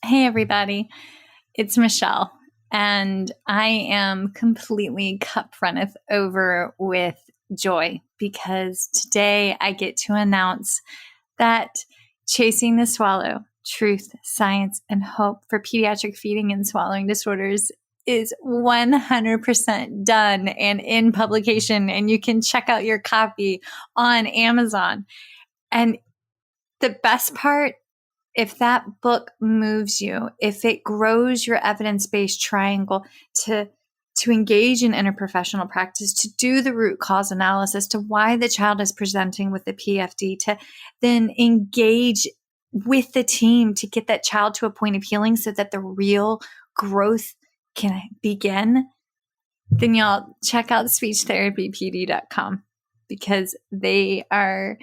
Hey, everybody. It's Michelle, and I am completely cup runneth over with joy because today I get to announce that Chasing the Swallow, Truth, Science, and Hope for Pediatric Feeding and Swallowing Disorders is 100% done and in publication, and you can check out your copy on Amazon. And the best part, if that book moves you, if it grows your evidence-based triangle to engage in interprofessional practice, to do the root cause analysis to why the child is presenting with the PFD, to then engage with the team to get that child to a point of healing so that the real growth can begin, then y'all check out speechtherapypd.com because they are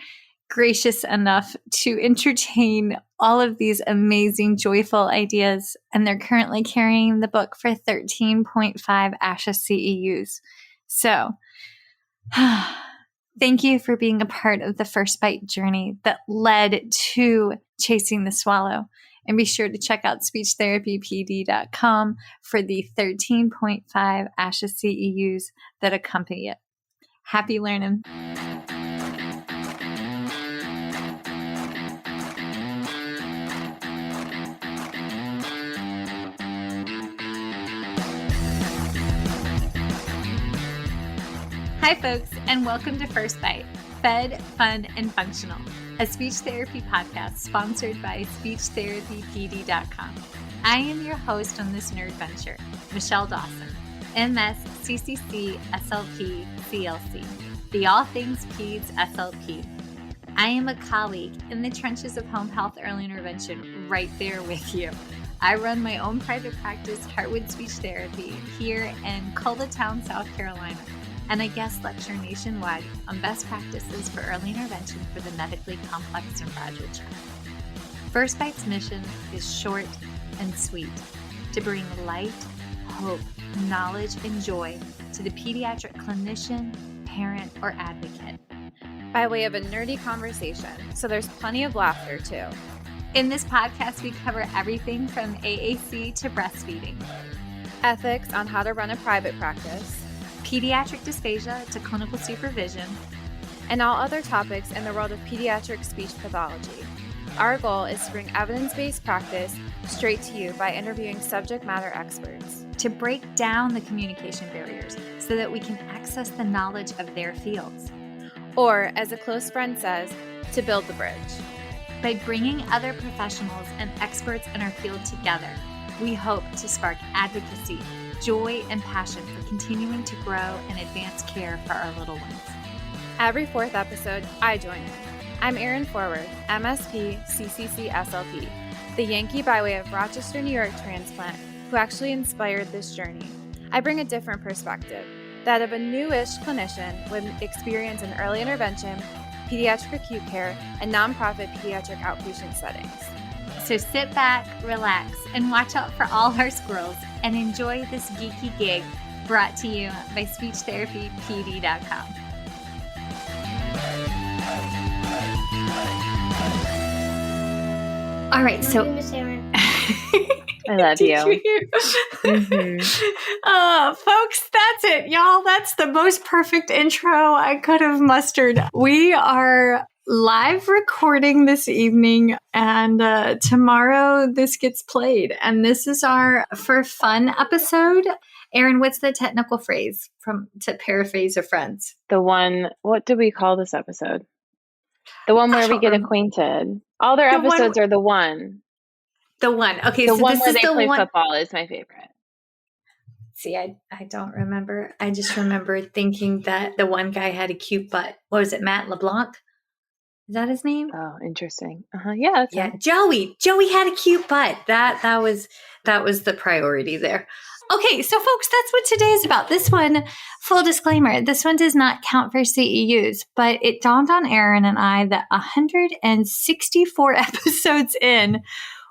gracious enough to entertain all of these amazing, joyful ideas. And they're currently carrying the book for 13.5 ASHA CEUs. So thank you for being a part of the First Bite journey that led to Chasing the Swallow. And be sure to check out speechtherapypd.com for the 13.5 ASHA CEUs that accompany it. Happy learning. Hi, folks, and welcome to First Bite, Fed, Fun, and Functional, a speech therapy podcast sponsored by speechtherapypd.com. I am your host on this nerd venture, Michelle Dawson, MS, CCC-SLP, CLC, the All Things Peds SLP. I am a colleague in the trenches of home health early intervention right there with you. I run my own private practice, Heartwood Speech Therapy, here in Coletown, South Carolina, and I guest lecture nationwide on best practices for early intervention for the medically complex and fragile child. First Bite's mission is short and sweet, to bring light, hope, knowledge, and joy to the pediatric clinician, parent, or advocate. By way of a nerdy conversation, so there's plenty of laughter too. In this podcast, we cover everything from AAC to breastfeeding, ethics on how to run a private practice, pediatric dysphagia to clinical supervision, and all other topics in the world of pediatric speech pathology. Our goal is to bring evidence-based practice straight to you by interviewing subject matter experts. To break down the communication barriers so that we can access the knowledge of their fields. Or, as a close friend says, to build the bridge. By bringing other professionals and experts in our field together, we hope to spark advocacy, joy, and passion for continuing to grow and advance care for our little ones. Every fourth episode, I join in. I'm Erin Forward, MSP, CCC-SLP, the Yankee by way of Rochester, New York transplant who actually inspired this journey. I bring a different perspective, that of a newish clinician with experience in early intervention, pediatric acute care, and nonprofit pediatric outpatient settings. So sit back, relax, and watch out for all our squirrels and enjoy this geeky gig brought to you by speechtherapypd.com. All right, so I love you. Folks, that's it, y'all. That's the most perfect intro I could have mustered. We are live recording this evening, and tomorrow this gets played. And this is our For Fun episode. Erin, what's the technical phrase to paraphrase a friend's? The one, what do we call this episode? The one where we get acquainted. All their episodes are the one. The one. Okay, the so one this where is they the play one. Football is my favorite. See, I don't remember. I just remember thinking that the one guy had a cute butt. What was it, Matt LeBlanc? Is that his name? Oh, interesting. Yeah. Yeah, Joey. Joey had a cute butt. That was the priority there. Okay, so folks, that's what today is about. This one, full disclaimer, this one does not count for CEUs, but it dawned on Erin and I that 164 episodes in,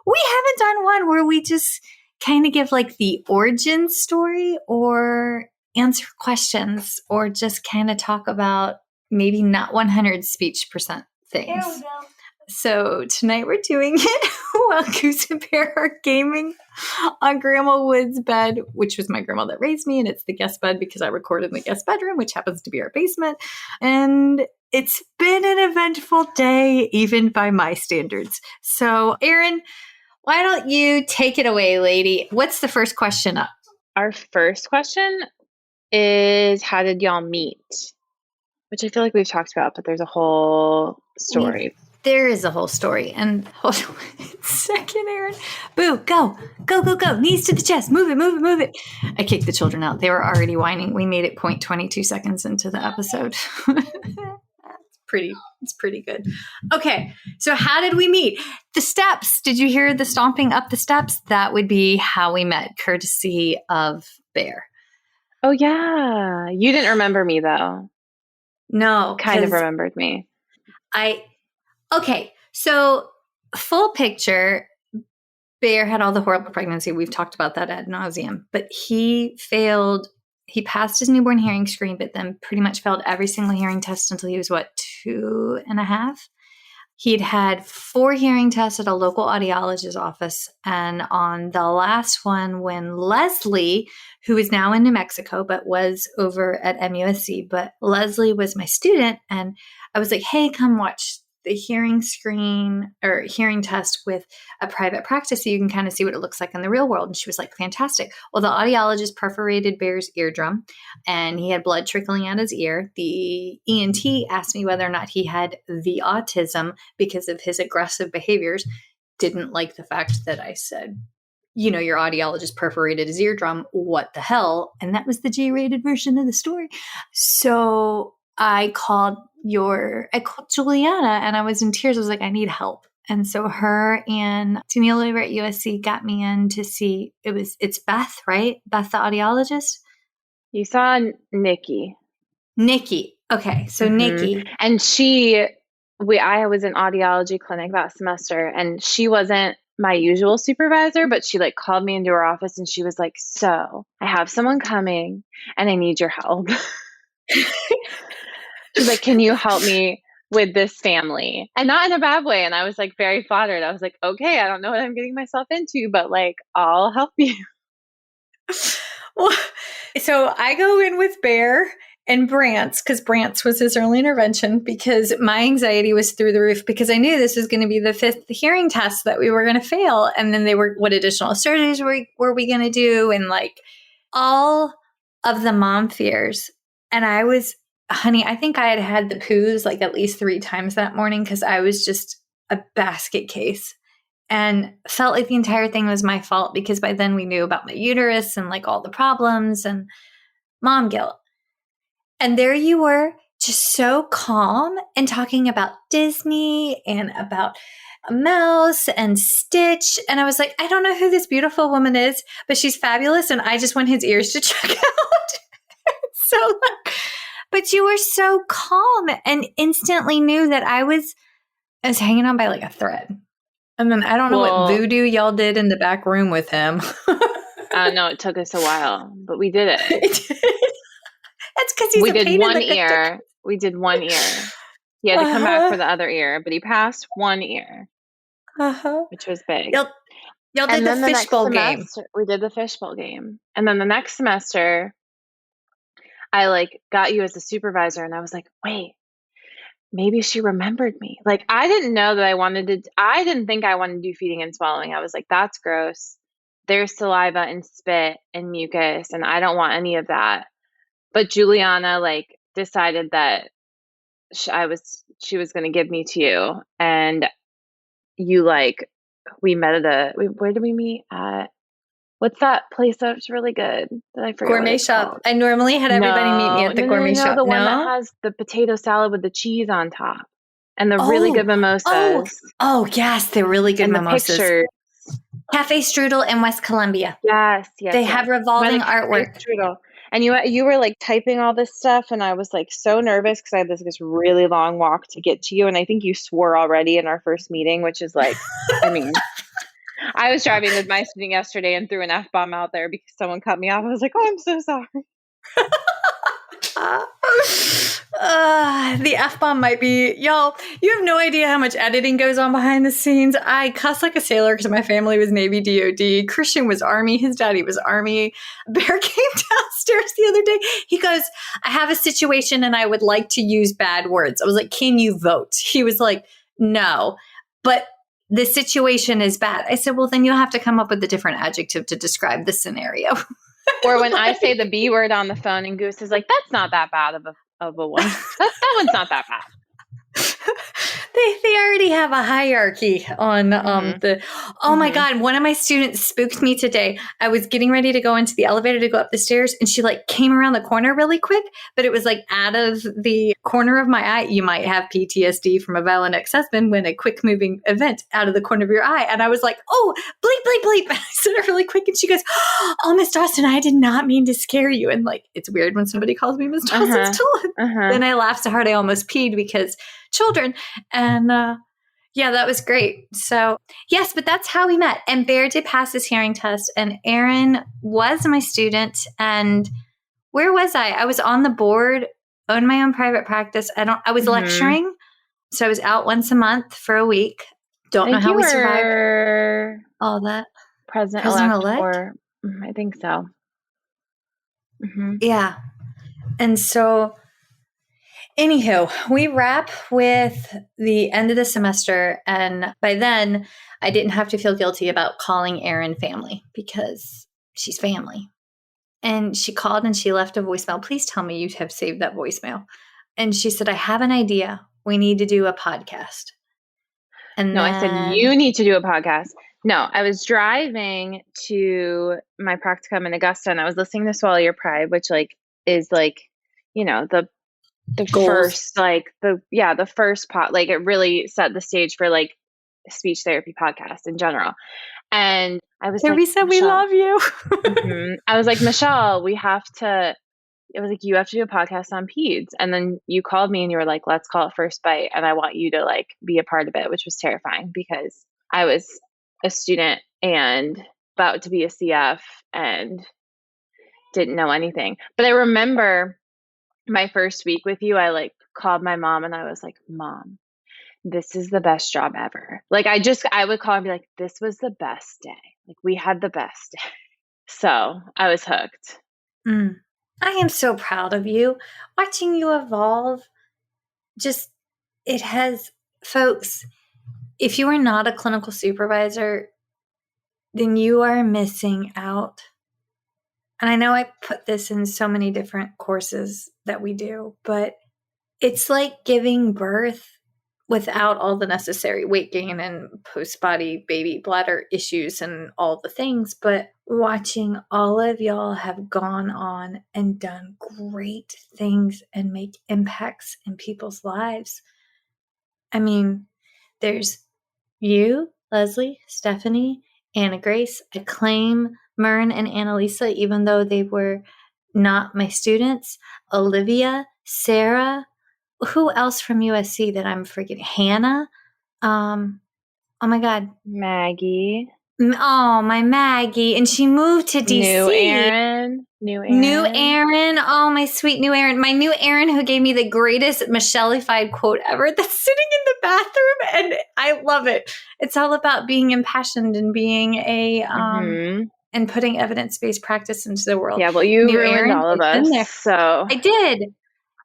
we haven't done one where we just kind of give like the origin story or answer questions or just kind of talk about maybe not 100 speech percent things. So tonight we're doing it while Goose and Bear are gaming on Grandma Wood's bed, which was my grandma that raised me. And it's the guest bed because I recorded in the guest bedroom, which happens to be our basement. And it's been an eventful day, even by my standards. So Erin, why don't you take it away, lady? What's the first question up? Our first question is, how did y'all meet? Which I feel like we've talked about, but there's a whole story. There is a whole story. And hold on a second, Erin. Boo, go. Go, go, go. Knees to the chest. Move it, move it, move it. I kicked the children out. They were already whining. We made it 0.22 seconds into the episode. It's pretty good. Okay, so how did we meet? The steps. Did you hear the stomping up the steps? That would be how we met, courtesy of Bear. Oh, yeah. You didn't remember me, though. No. Kind of remembered me. Okay, so full picture, Bear had all the horrible pregnancy. We've talked about that ad nauseum. But he passed his newborn hearing screen, but then pretty much failed every single hearing test until he was, 2.5? He'd had 4 hearing tests at a local audiologist's office. And on the last one, when Leslie, who is now in New Mexico, but was over at MUSC, but Leslie was my student. And I was like, hey, come watch the hearing screen or hearing test with a private practice so you can kind of see what it looks like in the real world. And she was like, fantastic. Well, the audiologist perforated Bear's eardrum and he had blood trickling out his ear. The ENT asked me whether or not he had the autism because of his aggressive behaviors. Didn't like the fact that I said, your audiologist perforated his eardrum. What the hell? And that was the G-rated version of the story. So I called Juliana and I was in tears. I was like, I need help. And so her and Danielle over at USC got me in to see, it's Beth, right? Beth, the audiologist? You saw Nikki. Okay. So Nikki. And I was in audiology clinic that semester and she wasn't my usual supervisor, but she called me into her office and she was like, so I have someone coming and I need your help. She's like, can you help me with this family? And not in a bad way. And I was very flattered. I was like, okay, I don't know what I'm getting myself into, but I'll help you. Well, so I go in with Bear and Brantz, because Brantz was his early intervention, because my anxiety was through the roof because I knew this was going to be the 5th hearing test that we were going to fail. And then what additional surgeries were we going to do? And all of the mom fears. And I was, honey, I think I had the poos at least 3 times that morning because I was just a basket case and felt like the entire thing was my fault because by then we knew about my uterus and all the problems and mom guilt. And there you were, just so calm and talking about Disney and about a mouse and Stitch. And I was like, I don't know who this beautiful woman is, but she's fabulous. And I just want his ears to check out. So but you were so calm and instantly knew that I was hanging on by a thread. And then I don't know what voodoo y'all did in the back room with him. No, it took us a while, but we did it. That's because he's We did one ear. We did one ear. He had to come back for the other ear, but he passed one ear, which was big. Y'all did the fishbowl game. We did the fishbowl game. And then the next semester, I got you as a supervisor and I was like, wait, maybe she remembered me. I didn't know that I didn't think I wanted to do feeding and swallowing. I was like, that's gross. There's saliva and spit and mucus and I don't want any of that. But Juliana decided that she was going to give me to you. And you we met where did we meet at? What's that place that's really good that I forgot? Gourmet shop. Called? I normally had everybody meet me at the gourmet shop. The one that has the potato salad with the cheese on top and the really good mimosas. Oh, yes, they're really good and mimosas. The pictures. Cafe Strudel in West Columbia. Yes. They have revolving artwork. Strudel. And you were typing all this stuff and I was so nervous because I had this really long walk to get to you. And I think you swore already in our first meeting, which is I mean, I was driving with my student yesterday and threw an F-bomb out there because someone cut me off. I was like, oh, I'm so sorry. The F-bomb might be, y'all, you have no idea how much editing goes on behind the scenes. I cuss like a sailor because my family was Navy DOD. Christian was Army. His daddy was Army. Bear came downstairs the other day. He goes, I have a situation and I would like to use bad words. I was like, can you vote? He was like, no, but the situation is bad. I said, well, then you'll have to come up with a different adjective to describe the scenario. Or when I say the B word on the phone and Goose is like, that's not that bad of a one. That one's not that bad. They already have a hierarchy on my God, one of my students spooked me today. I was getting ready to go into the elevator to go up the stairs and she like came around the corner really quick, but it was like out of the corner of my eye. You might have PTSD from a violent ex-husband when a quick moving event out of the corner of your eye. And I was like, oh, bleep, bleep, bleep. And I said it really quick and she goes, oh, Miss Dawson, I did not mean to scare you. And like, it's weird when somebody calls me Miss Dawson still. Then I laughed so hard I almost peed because children. And yeah, that was great. So yes, but that's how we met. And Bear did pass his hearing test and Erin was my student. And where was I? I was on the board, owned my own private practice. I was lecturing. So I was out once a month for a week. Don't know how we survived all that. President-elect? Or I think so. Yeah. And so anywho, we wrap with the end of the semester, and by then, I didn't have to feel guilty about calling Erin family because she's family. And she called and she left a voicemail. Please tell me you have saved that voicemail. And she said, I have an idea. We need to do a podcast. And I said, you need to do a podcast. No, I was driving to my practicum in Augusta, and I was listening to Swallow Your Pride, which is the goals. First, the first pot, it really set the stage for speech therapy podcast in general. And I was Teresa, we love you. I was like, Michelle, you have to do a podcast on peds. And then you called me and you were like, let's call it First Bite. And I want you to be a part of it, which was terrifying because I was a student and about to be a CF and didn't know anything. But I remember my first week with you, I called my mom and I was like, Mom, this is the best job ever. I would call and be like, this was the best day. We had the best day. So I was hooked. I am so proud of you. Watching you evolve, it has, folks, if you are not a clinical supervisor, then you are missing out. And I know I put this in so many different courses that we do, but it's like giving birth without all the necessary weight gain and post-body baby bladder issues and all the things. But watching all of y'all have gone on and done great things and make impacts in people's lives. I mean, there's you, Leslie, Stephanie, Anna Grace, Acclaim, Mern, and Annalisa, even though they were not my students, Olivia, Sarah, who else from USC that I'm forgetting? Hannah. Oh my God. Maggie. Oh, my Maggie. And she moved to DC. New Erin. Oh, my sweet new Erin. My new Erin who gave me the greatest Michelle-ified quote ever that's sitting in the bathroom. And I love it. It's all about being impassioned and being and putting evidence-based practice into the world. Yeah, well, you ruined Erin, all of us. So I did.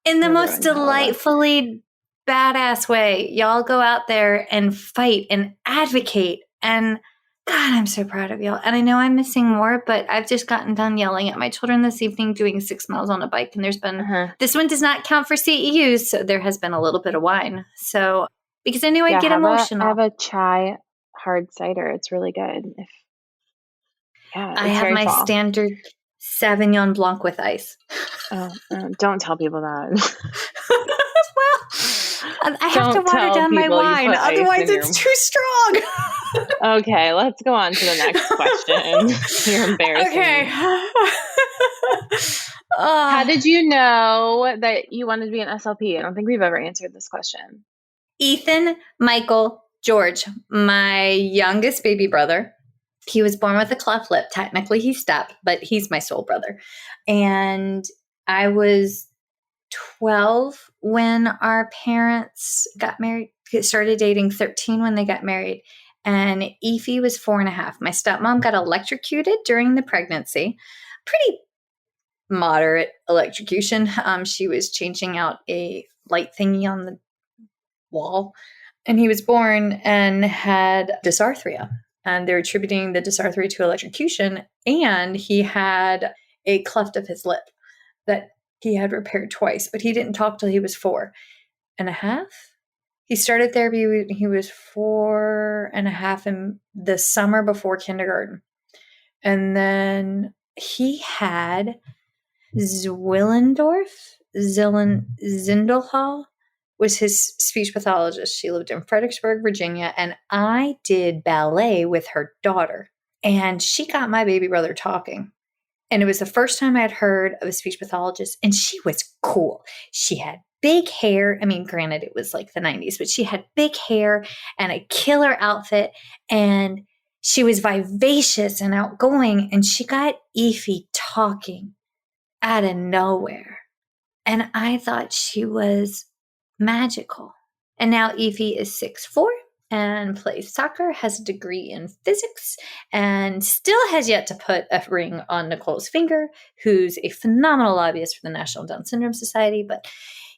In the most delightfully badass way. Y'all go out there and fight and advocate. And God, I'm so proud of y'all. And I know I'm missing more, but I've just gotten done yelling at my children this evening doing 6 miles on a bike. And there's been, this one does not count for CEUs. So there has been a little bit of wine. So, because I knew I'd get emotional. I have a chai hard cider. It's really good. I have my standard Sauvignon Blanc with ice. Don't tell people that. Well, I have to water down my wine. Otherwise, it's too strong. Okay, let's go on to the next question. You're embarrassing. Okay. How did you know that you wanted to be an SLP? I don't think we've ever answered this question. Ethan, Michael, George, my youngest baby brother. He was born with a cleft lip. Technically, he's step, but he's my soul brother. And I was 12 when our parents got married, started dating, 13 when they got married. And Efi was 4.5. My stepmom got electrocuted during the pregnancy. Pretty moderate electrocution. She was changing out a light thingy on the wall. And he was born and had dysarthria. And they're attributing the dysarthria to electrocution. And he had a cleft of his lip that he had repaired twice, but he didn't talk till he was 4.5. He started therapy when he was 4.5 in the summer before kindergarten. And then he had Zindelhall was his speech pathologist. She lived in Fredericksburg, Virginia, and I did ballet with her daughter. And she got my baby brother talking. And it was the first time I had heard of a speech pathologist, and she was cool. She had big hair. I mean, granted, it was like the 90s, but she had big hair and a killer outfit, and she was vivacious and outgoing, and she got Efi talking out of nowhere. And I thought she was magical. And now Efi is 6'4" and plays soccer, has a degree in physics, and still has yet to put a ring on Nicole's finger, who's a phenomenal lobbyist for the National Down Syndrome Society. But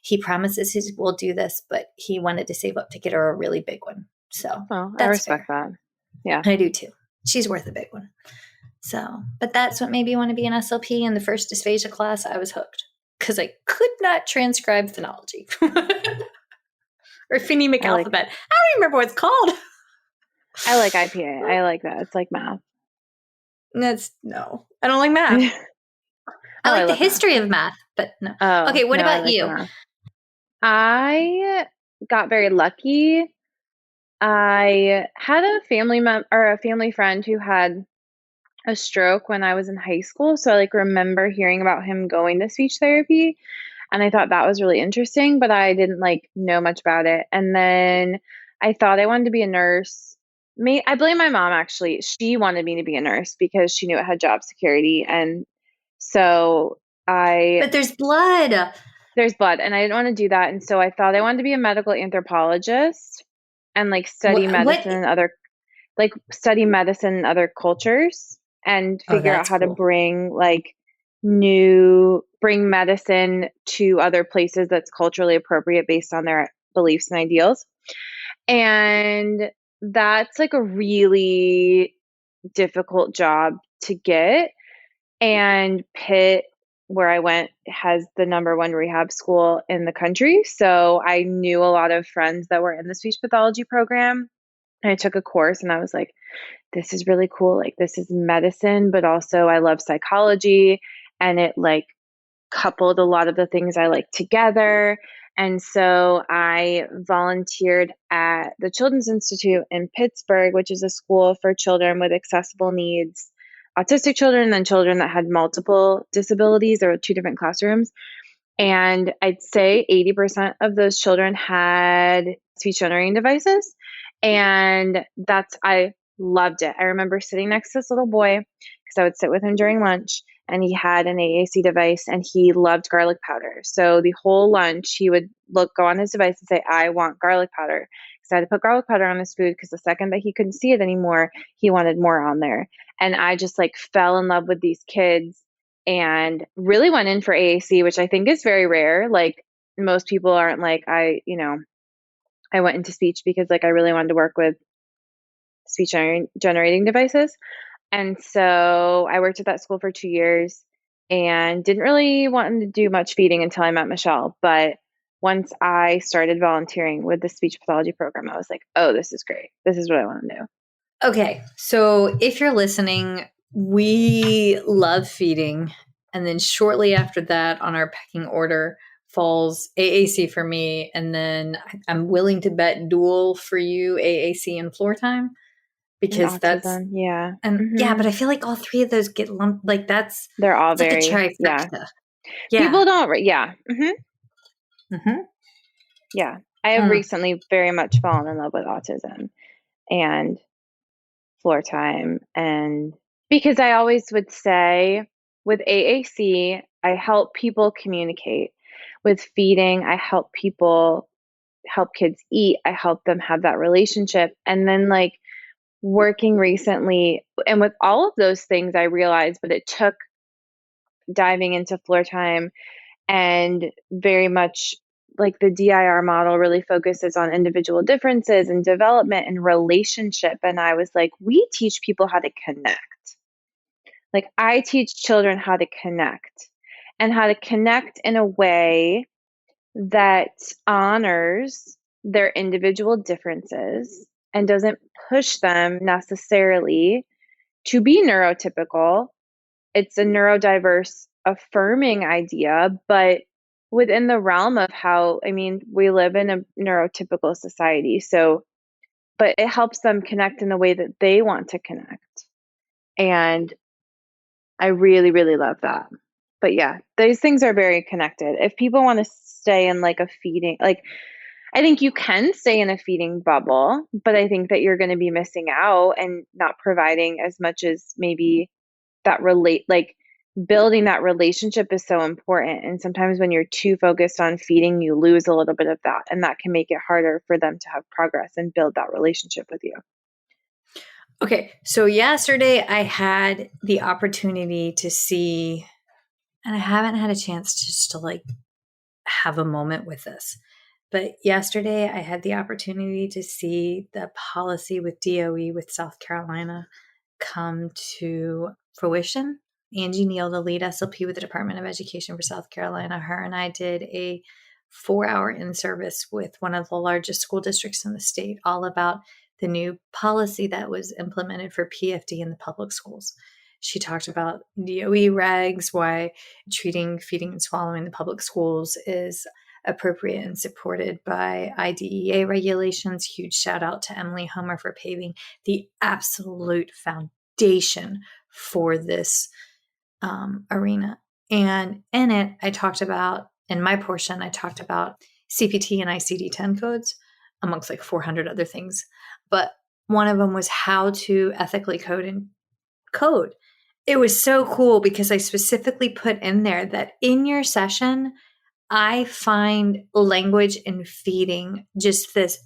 he promises he will do this, but he wanted to save up to get her a really big one. So I respect that. Yeah. I do too. She's worth a big one. So, but that's what made me want to be an SLP. In the first dysphagia class, I was hooked because I could not transcribe phonology. Or phonemic alphabet. I don't remember what it's called. I like IPA. I like that. It's like math. No. I don't like math. I like the history of math, but no. Okay, what about you? I got very lucky. I had a family friend who had a stroke when I was in high school. So I remember hearing about him going to speech therapy. And I thought that was really interesting, but I didn't know much about it. And then I thought I wanted to be a nurse. I blame my mom, actually. She wanted me to be a nurse because she knew it had job security. And so But there's blood. There's blood. And I didn't want to do that. And so I thought I wanted to be a medical anthropologist and study medicine and study medicine in other cultures and figure out how to bring bring medicine to other places that's culturally appropriate based on their beliefs and ideals. And that's a really difficult job to get. And Pitt, where I went, has the #1 rehab school in the country. So I knew a lot of friends that were in the speech pathology program. And I took a course and I was like, this is really cool. This is medicine, but also I love psychology. And it coupled a lot of the things I like together. And so I volunteered at the Children's Institute in Pittsburgh, which is a school for children with accessible needs, autistic children, and then children that had multiple disabilities. There were 2 different classrooms. And I'd say 80% of those children had speech generating devices. And I loved it. I remember sitting next to this little boy because I would sit with him during lunch, and he had an AAC device and he loved garlic powder. So the whole lunch he would go on his device and say, I want garlic powder. So I had to put garlic powder on his food because the second that he couldn't see it anymore, he wanted more on there. And I just fell in love with these kids and really went in for AAC, which I think is very rare. Most people aren't I went into speech because I really wanted to work with speech generating devices. And so I worked at that school for 2 years and didn't really want to do much feeding until I met Michelle. But once I started volunteering with the speech pathology program, I was like, oh, this is great. This is what I want to do. Okay. So if you're listening, we love feeding. And then shortly after that on our pecking order falls AAC for me. And then I'm willing to bet dual for you, AAC and floor time. Because that's and yeah, but I feel all 3 of those get lumped. They're all very a trifecta. Yeah. People don't. Yeah. Yeah. I have recently very much fallen in love with autism and floor time, and because I always would say with AAC, I help people communicate. with feeding. I help kids eat. I help them have that relationship. And then like working recently, and with all of those things, I realized, but it took diving into floor time, and very much like the DIR model really focuses on individual differences and development and relationship. And I was like, we teach people how to connect. Like I teach children how to connect, and how to connect in a way that honors their individual differences and doesn't push them necessarily to be neurotypical. It's a neurodiverse affirming idea, but within the realm of how, I mean, we live in a neurotypical society. So, but it helps them connect in the way that they want to connect. And I really, really love that. But yeah, these things are very connected. If people want to stay in like a feeding, like I think you can stay in a feeding bubble, but I think that you're going to be missing out and not providing as much as maybe that like building that relationship is so important. And sometimes when you're too focused on feeding, you lose a little bit of that, and that can make it harder for them to have progress and build that relationship with you. Okay. So yesterday I had the opportunity to see, and I haven't had a chance just to like have a moment with this. But yesterday I had the opportunity to see the policy with DOE with South Carolina come to fruition. Angie Neal, the lead SLP with the Department of Education for South Carolina, her and I did a 4-hour in-service with one of the largest school districts in the state, all about the new policy that was implemented for PFD in the public schools. She talked about DOE regs, why treating, feeding, and swallowing in the public schools is appropriate and supported by IDEA regulations. Huge shout out to Emily Homer for paving the absolute foundation for this arena. And in it, I talked about, in my portion, I talked about CPT and ICD-10 codes, amongst like 400 other things. But one of them was how to ethically code and code. It was so cool because I specifically put in there that in your session, I find language and feeding just this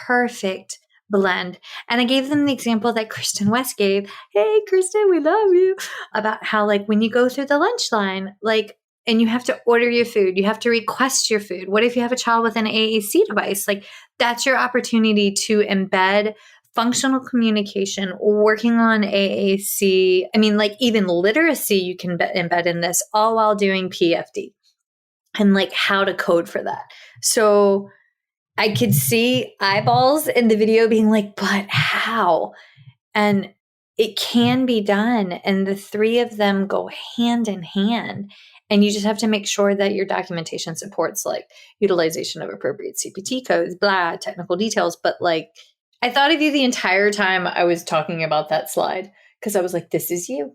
perfect blend. And I gave them the example that Kristen West gave. Hey, Kristen, we love you. About how like when you go through the lunch line, like, and you have to order your food, you have to request your food. What if you have a child with an AAC device? Like that's your opportunity to embed functional communication, working on AAC. I mean, like even literacy you can embed in this, all while doing PFD. And like how to code for that. So I could see eyeballs in the video being like, but how? And it can be done. And the three of them go hand in hand. And you just have to make sure that your documentation supports like utilization of appropriate CPT codes, blah, technical details. But like, I thought of you the entire time I was talking about that slide because I was like, this is you.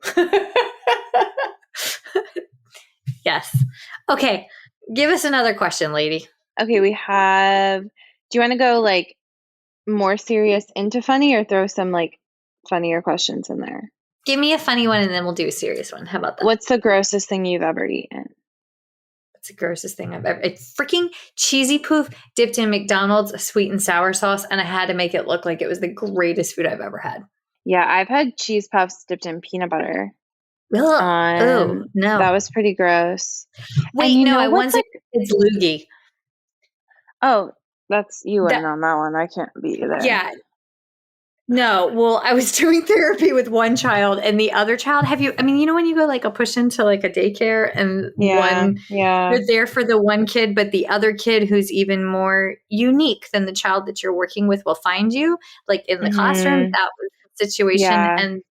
Yes. Okay. Give us another question, lady. Okay, we have, do you want to go like more serious into funny, or throw some like funnier questions in there? Give me a funny one and then we'll do a serious one. How about that? What's the grossest thing you've ever eaten? What's the grossest thing I've ever, it's freaking cheesy poof dipped in McDonald's sweet and sour sauce, and I had to make it look like it was the greatest food I've ever had. Yeah, I've had cheese puffs dipped in peanut butter. Oh, no. That was pretty gross. Wait, no, I once it's loogie. Oh, that's you went on that one. I can't beat you there. Yeah. No, well, I was doing therapy with one child, and the other child, you know when you go like a push into like a daycare and you're there for the one kid, but the other kid who's even more unique than the child that you're working with will find you like in the classroom. That was the situation. Yeah. And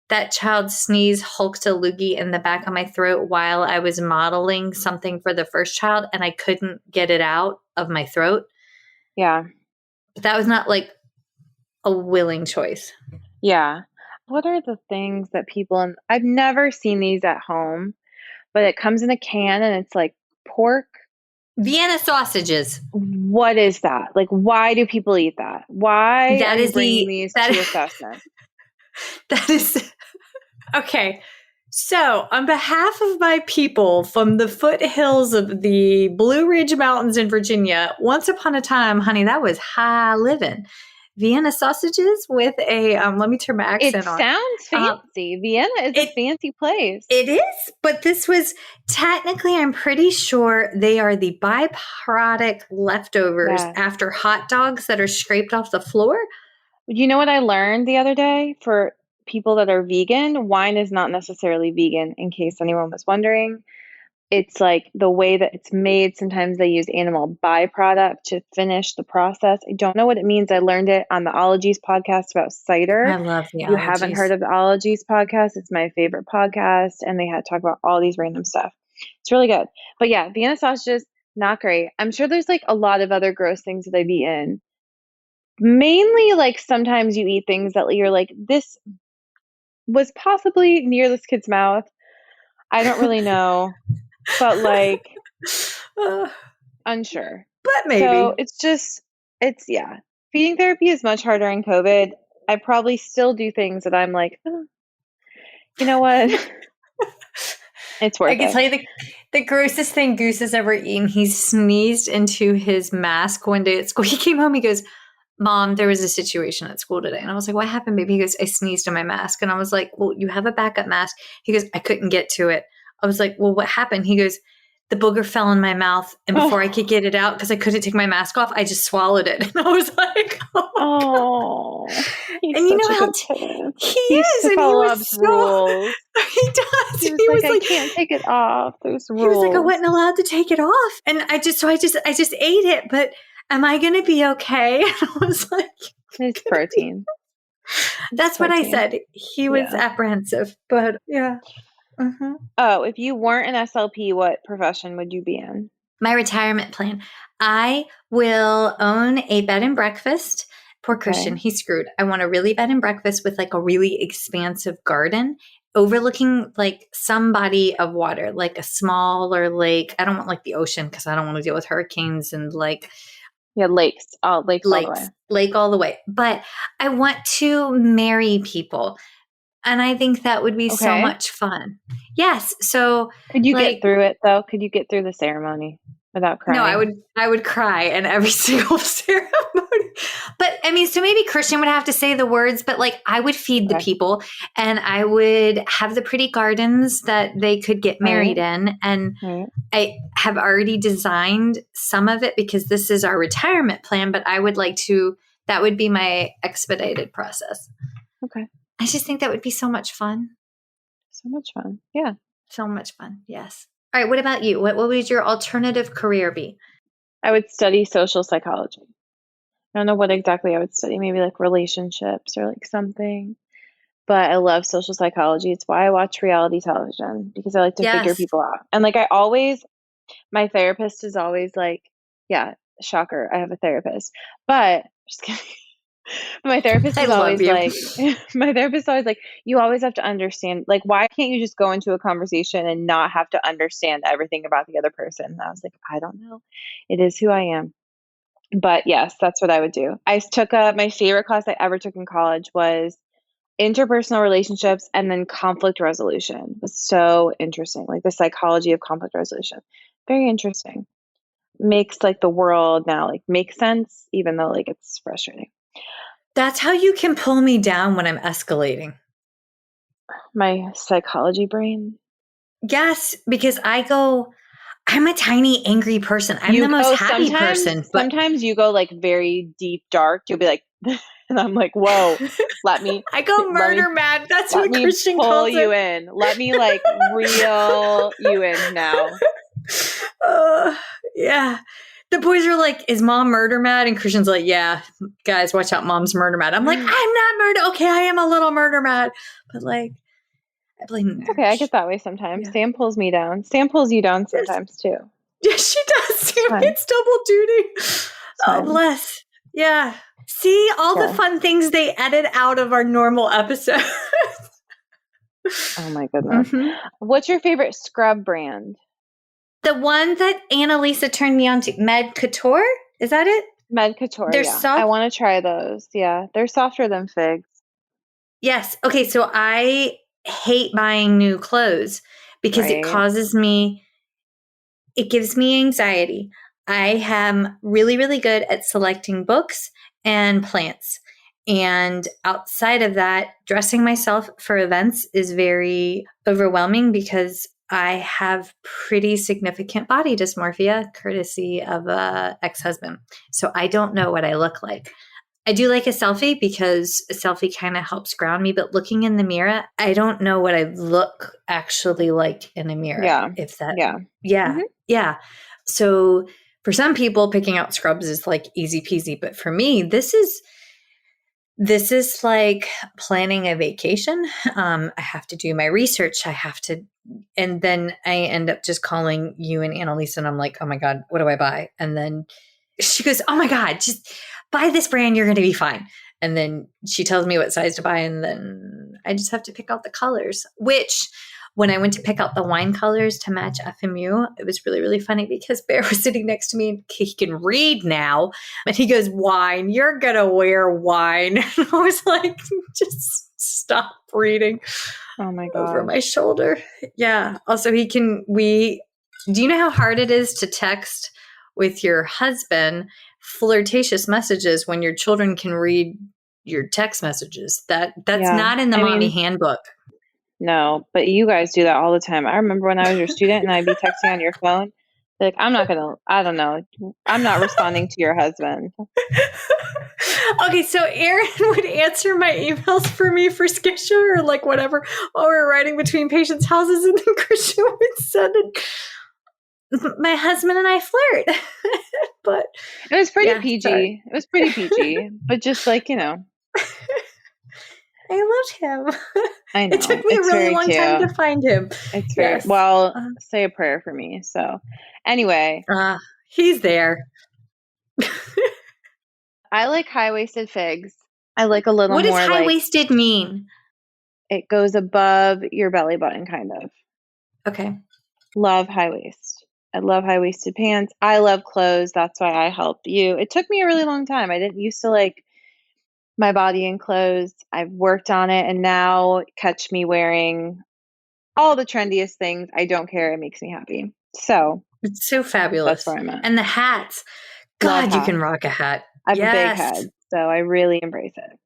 that child sneezed, hulked a loogie in the back of my throat while I was modeling something for the first child, and I couldn't get it out of my throat. Yeah. But that was not like a willing choice. Yeah. What are the things that people, I've never seen these at home, but it comes in a can and it's like pork. Vienna sausages. What is that? Like, why do people eat that? Why are you bringing these to assessment? That is, okay. So, on behalf of my people from the foothills of the Blue Ridge Mountains in Virginia, once upon a time, honey, that was high living. Vienna sausages with a, let me turn my It accent on. sounds fancy. Vienna is a fancy place. It is, but this was technically, I'm pretty sure they are the byproduct leftovers after hot dogs that are scraped off the floor. You know what I learned the other day? For people that are vegan, wine is not necessarily vegan, in case anyone was wondering. It's like the way that it's made. Sometimes they use animal byproduct to finish the process. I don't know what it means. I learned it on the Ologies podcast about cider. I love the If you haven't heard of the Ologies podcast, it's my favorite podcast. And they had to talk about all these random stuff. It's really good. But yeah, Vienna sausages, not great. I'm sure there's like a lot of other gross things that I've eaten. Mainly like sometimes you eat things that you're like, this was possibly near this kid's mouth. I don't really know. But like, unsure. But maybe. So yeah. Feeding therapy is much harder in COVID. I probably still do things that I'm like, you know what? It's worth it. I can tell you the grossest thing Goose has ever eaten. He sneezed into his mask one day at school. He came home, he goes, Mom, there was a situation at school today. And I was like, what happened, baby? He goes, I sneezed in my mask. And I was like, well, you have a backup mask. He goes, I couldn't get to it. I was like, well, what happened? He goes, the booger fell in my mouth. And before I could get it out, because I couldn't take my mask off, I just swallowed it. And I was like, oh. And you know how he is. And he was rules. He does. He was like, I can't take it off. There's rules. He was like, I wasn't allowed to take it off. And I just ate it. But am I going to be okay? And I was like, it's protein. That's protein. What I said. He was apprehensive, but yeah. Mm-hmm. Oh, if you weren't an SLP, what profession would you be in? My retirement plan. I will own a bed and breakfast. Poor Christian, he's screwed. I want a really bed and breakfast with like a really expansive garden overlooking like some body of water, like a smaller lake. I don't want like the ocean because I don't want to deal with hurricanes and like lakes all the way. But I want to marry people. And I think that would be so much fun. Yes. So could you get through it though? Could you get through the ceremony without crying? No, I would cry in every single ceremony. But I mean, so maybe Christian would have to say the words, but like I would feed the people and I would have the pretty gardens that they could get married in. And I have already designed some of it because this is our retirement plan, but I would like to, that would be my expedited process. Okay. I just think that would be so much fun. So much fun. Yeah. So much fun. Yes. All right. What about you? What would your alternative career be? I would study social psychology. I don't know what exactly I would study. Maybe like relationships or like something. But I love social psychology. It's why I watch reality television because I like to figure people out. And like my therapist is always like, yeah, shocker, I have a therapist. But just kidding. My therapist is always like, you always have to understand, like, why can't you just go into a conversation and not have to understand everything about the other person? And I was like, I don't know. It is who I am. But yes, that's what I would do. I took my favorite class I ever took in college was interpersonal relationships and then conflict resolution. It was so interesting. Like the psychology of conflict resolution. Very interesting. Makes like the world now like make sense, even though like it's frustrating. That's how you can pull me down when I'm escalating. My psychology brain? Yes, because I'm a tiny angry person. I'm the most happy person. But sometimes you go like very deep dark. You'll be like, and I'm like, whoa, I go murder mad. That's what Christian calls it. Let me pull you in. Let me like reel you in now. Yeah. The boys are like, is mom murder mad? And Christian's like, yeah, guys, watch out. Mom's murder mad. I'm like, I'm not murder. Okay, I am a little murder mad. But like, I blame them. Okay, I get that way sometimes. Yeah. Sam pulls me down. Sam pulls you down sometimes too. Yeah, she does. Sam gets double duty. Oh, bless. Yeah. See, all the fun things they edit out of our normal episodes. Oh my goodness. Mm-hmm. What's your favorite scrub brand? The one that Annalisa turned me on to, Med Couture? Is that it? Med Couture, They're soft. I want to try those. Yeah, they're softer than figs. Yes. Okay, so I hate buying new clothes because it gives me anxiety. I am really, really good at selecting books and plants. And outside of that, dressing myself for events is very overwhelming because I have pretty significant body dysmorphia, courtesy of a ex-husband. So I don't know what I look like. I do like a selfie because a selfie kind of helps ground me, but looking in the mirror, I don't know what I look actually like in a mirror. Yeah. Yeah. So for some people, picking out scrubs is like easy peasy, but for me, this is like planning a vacation. I have to do my research. And then I end up just calling you and Annalisa, and I'm like, oh my God, what do I buy? And then she goes, oh my God, just buy this brand. You're going to be fine. And then she tells me what size to buy. And then I just have to pick out the colors, which when I went to pick out the wine colors to match FMU, it was really, really funny because Bear was sitting next to me and he can read now. And he goes, wine, you're going to wear wine. And I was like, just stop reading. Oh my God. Over my shoulder. Yeah. Also, do you know how hard it is to text with your husband flirtatious messages when your children can read your text messages? That's not in the mommy handbook. No, but you guys do that all the time. I remember when I was your student and I'd be texting on your phone. Like, I don't know. I'm not responding to your husband. Okay, so Erin would answer my emails for me for Skisha or like whatever while we were riding between patients' houses, and then Christian would send it. My husband and I flirt. But it was pretty PG. Sorry. It was pretty PG, but just like, I loved him. I know. It took me a really long time to find him. It's very well. Say a prayer for me. So, anyway, he's there. I like high-waisted figs. I like a little more. What does high-waisted mean? It goes above your belly button, kind of. Okay. Love high waist. I love high-waisted pants. I love clothes. That's why I help you. It took me a really long time. I didn't used to like my body in clothes. I've worked on it, and now catch me wearing all the trendiest things. I don't care. It makes me happy. So it's so fabulous. That's where I'm at. And the hats. God, you can rock a hat. I have a big head, so I really embrace it.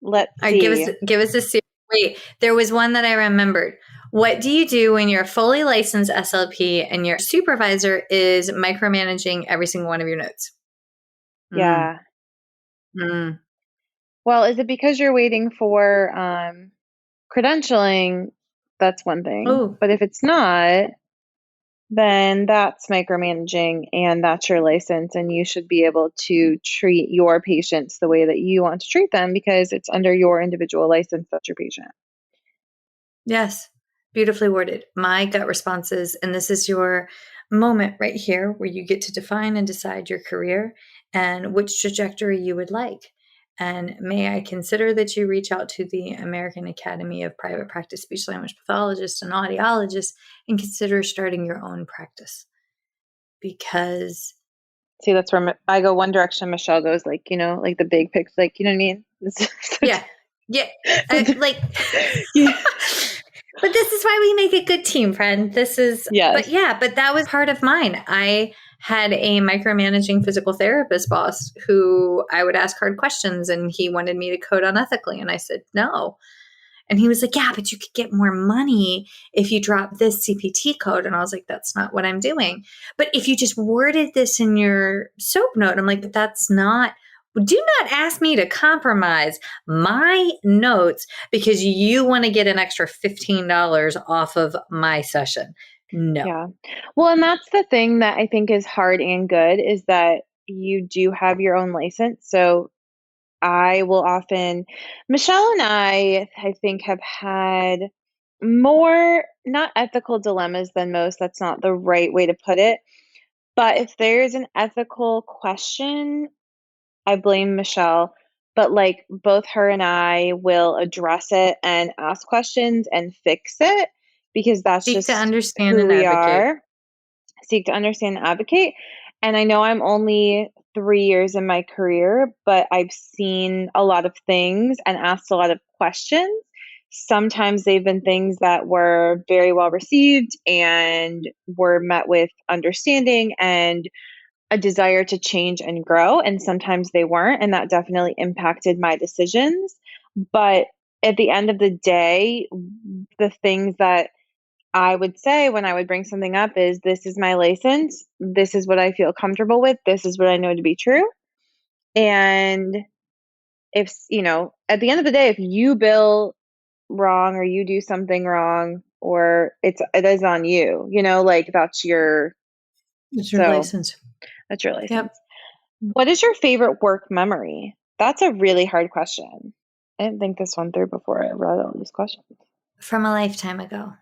Let's see. Give us a series. Wait, there was one that I remembered. What do you do when you're a fully licensed SLP and your supervisor is micromanaging every single one of your notes? Yeah. Well, is it because you're waiting for credentialing? That's one thing. Ooh. But if it's not, then that's micromanaging, and that's your license, and you should be able to treat your patients the way that you want to treat them because it's under your individual license. That's your patient. Yes. Beautifully worded. My gut response is, and this is your moment right here where you get to define and decide your career and which trajectory you would like. And may I consider that you reach out to the American Academy of Private Practice Speech Language Pathologists and Audiologists and consider starting your own practice. Because see, that's where I go one direction. Michelle goes like, like the big pics, like, you know what I mean? Yeah. But this is why we make a good team, friend. But that was part of mine. I had a micromanaging physical therapist boss who I would ask hard questions, and he wanted me to code unethically. And I said, no. And he was like, yeah, but you could get more money if you drop this CPT code. And I was like, that's not what I'm doing. But if you just worded this in your SOAP note, I'm like, but that's not. Do not ask me to compromise my notes because you want to get an extra $15 off of my session. No. Yeah. Well, and that's the thing that I think is hard and good is that you do have your own license. So I will often, Michelle and I think, have had more, not ethical dilemmas than most. That's not the right way to put it. But if there's an ethical question, I blame Michelle, but like both her and I will address it and ask questions and fix it because that's Seek just to understand who and we advocate. are. Seek to understand and advocate. And I know I'm only 3 years in my career, but I've seen a lot of things and asked a lot of questions. Sometimes they've been things that were very well received and were met with understanding and a desire to change and grow. And sometimes they weren't. And that definitely impacted my decisions. But at the end of the day, the things that I would say when I would bring something up is, this is my license. This is what I feel comfortable with. This is what I know to be true. And if, at the end of the day, if you bill wrong or you do something wrong, or it is on you, like that's your license. That's your license. Yep. What is your favorite work memory? That's a really hard question. I didn't think this one through before I read all these questions. From a lifetime ago,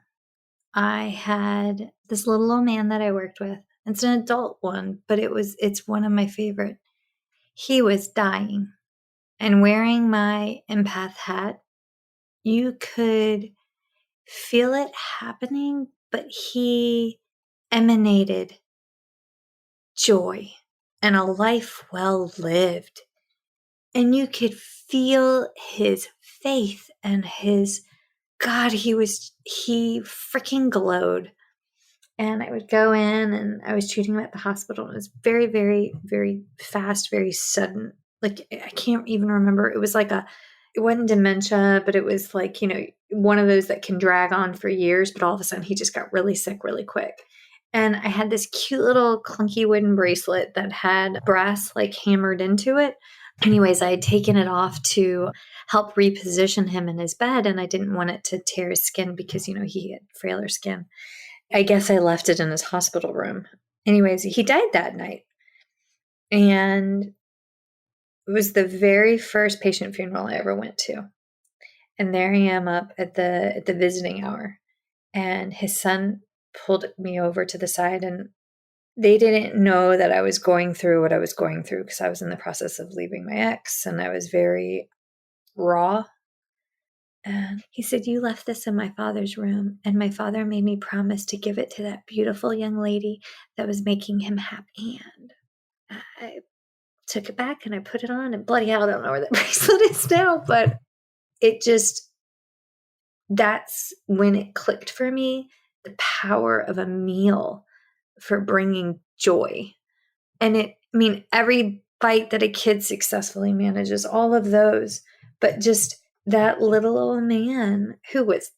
I had this little old man that I worked with. It's an adult one, but it's one of my favorite. He was dying, and wearing my empath hat, you could feel it happening, but he emanated joy and a life well lived. And you could feel his faith and his God, he freaking glowed. And I would go in and I was treating him at the hospital. It was very, very, very fast, very sudden. Like, I can't even remember. It was like it wasn't dementia, but it was like, one of those that can drag on for years. But all of a sudden he just got really sick really quick. And I had this cute little clunky wooden bracelet that had brass like hammered into it. Anyways, I had taken it off to help reposition him in his bed, and I didn't want it to tear his skin because, he had frailer skin. I guess I left it in his hospital room. Anyways, he died that night. And it was the very first patient funeral I ever went to. And there I am up at the visiting hour. And his son pulled me over to the side, and they didn't know that I was going through what I was going through because I was in the process of leaving my ex and I was very raw. And he said, "You left this in my father's room, and my father made me promise to give it to that beautiful young lady that was making him happy." And I took it back and I put it on, and bloody hell, I don't know where that bracelet is now, but that's when it clicked for me, the power of a meal for bringing joy. And every bite that a kid successfully manages, all of those, but just that little old man he was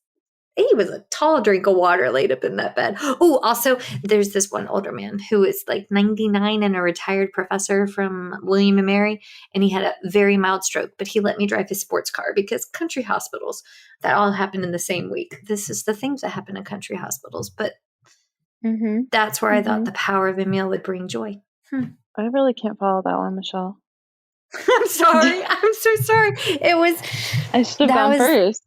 a tall drink of water laid up in that bed. Oh, also, there's this one older man who is like 99 and a retired professor from William and Mary, and he had a very mild stroke, but he let me drive his sports car because country hospitals, that all happened in the same week. This is the things that happen in country hospitals, but that's where I thought the power of a meal would bring joy. I really can't follow that one, Michelle. I'm sorry. I'm so sorry. I should have gone first.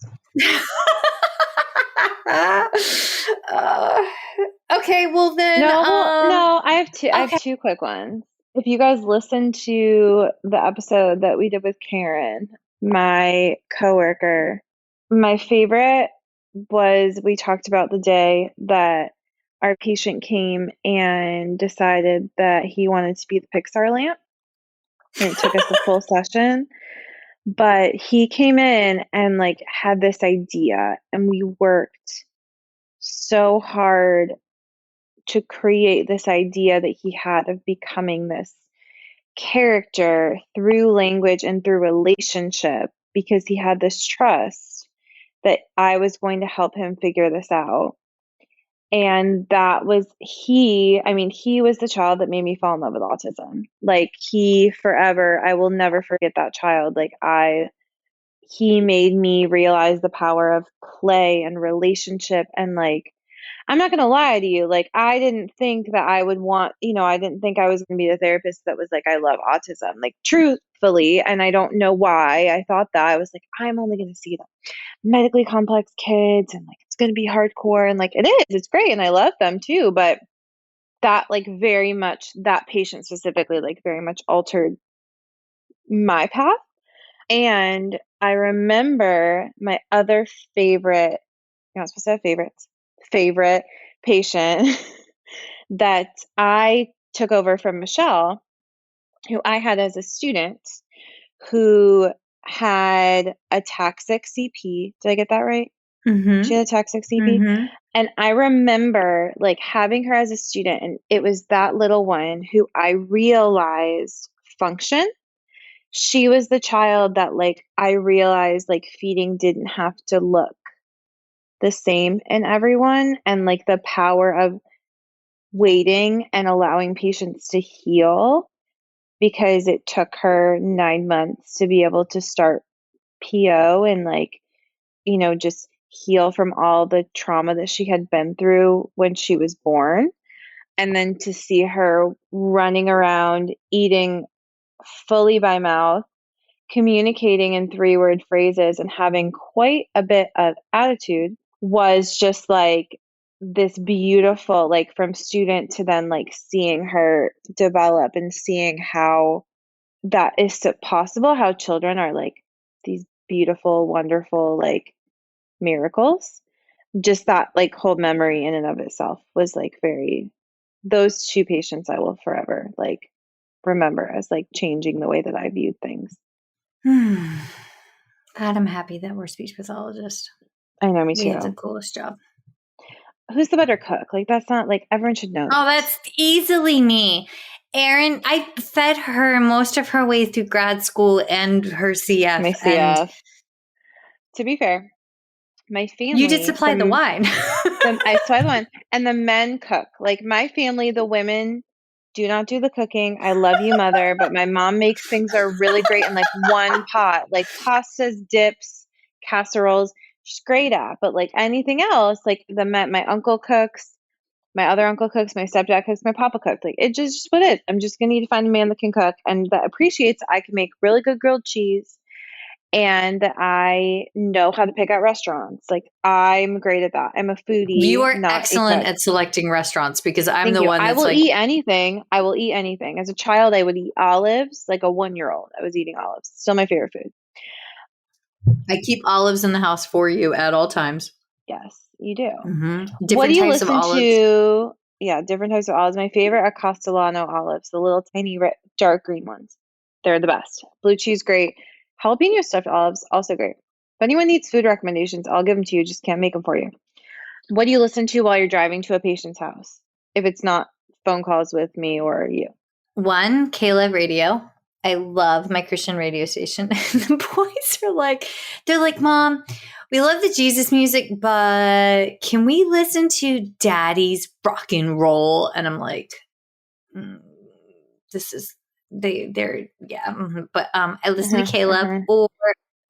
Okay, well then. No, I have two. Okay. I have two quick ones. If you guys listened to the episode that we did with Karen, my coworker, my favorite was we talked about the day that our patient came and decided that he wanted to be the Pixar lamp. And it took us a full session. But he came in and had this idea, and we worked so hard to create this idea that he had of becoming this character through language and through relationship, because he had this trust that I was going to help him figure this out. And that was he was the child that made me fall in love with autism. I will never forget that child. He made me realize the power of play and relationship. And I'm not going to lie to you. I didn't think that I would want, I didn't think I was going to be the therapist that was I love autism, truthfully. And I don't know why I thought that. I was I'm only going to see them medically complex kids, and it's going to be hardcore, and it is, it's great, and I love them too, but that very much, that patient specifically very much altered my path. And I remember my other favorite, you're not supposed to have favorites, favorite patient that I took over from Michelle, who I had as a student, who had a Taxic CP. Did I get that right? Mm-hmm. She had a Taxic CP. Mm-hmm. And I remember like having her as a student, and it was that little one who I realized function. She was the child that like I realized like feeding didn't have to look the same in everyone, and like the power of waiting and allowing patients to heal, because it took her 9 months to be able to start PO and like, just heal from all the trauma that she had been through when she was born. And then to see her running around, eating fully by mouth, communicating in 3-word phrases, and having quite a bit of attitude was just like this beautiful, like from student to then like seeing her develop and seeing how that is so possible, how children are like these beautiful, wonderful, like miracles. Just that like whole memory in and of itself was like those 2 patients I will forever like remember as like changing the way that I viewed things. God, I'm happy that we're speech pathologists. I know, me We have the too. coolest job. Who's the better cook? Like that's not like everyone should know. Oh, that's easily me. Erin, I fed her most of her way through grad school and her CF. My And CF. To be fair, my family. you did supply the wine. I supply the wine, and the men cook. Like my family, the women do not do the cooking. I love you, mother, but my mom makes things that are really great in like one pot, like pastas, dips, casseroles. She's great at, but like anything else, like my uncle cooks, my other uncle cooks, my stepdad cooks, my papa cooks. Like it just what it is. I'm just gonna need to find a man that can cook and that appreciates I can make really good grilled cheese. And I know how to pick out restaurants. Like I'm great at that. I'm a foodie. You are not excellent a cook. at selecting restaurants, because I'm Thank the you. one I that's will like, eat anything. I will eat anything. As a child, I would eat olives like a 1-year-old. I was eating olives. Still my favorite food. I keep olives in the house for you at all times. Yes, you do. Mm-hmm. What Different do you types of listen olives. to? Yeah, different types of olives. My favorite are Castellano olives, the little tiny dark green ones. They're the best. Blue cheese, great. Jalapeno stuffed olives, also great. If anyone needs food recommendations, I'll give them to you. Just can't make them for you. What do you listen to while you're driving to a patient's house? If it's not phone calls with me or you. 1, Caleb Radio. I love my Christian radio station. The boys are like, they're like, Mom, we love the Jesus music, but can we listen to Daddy's rock and roll? And I'm like, this is they're yeah. But I listen to Caleb, or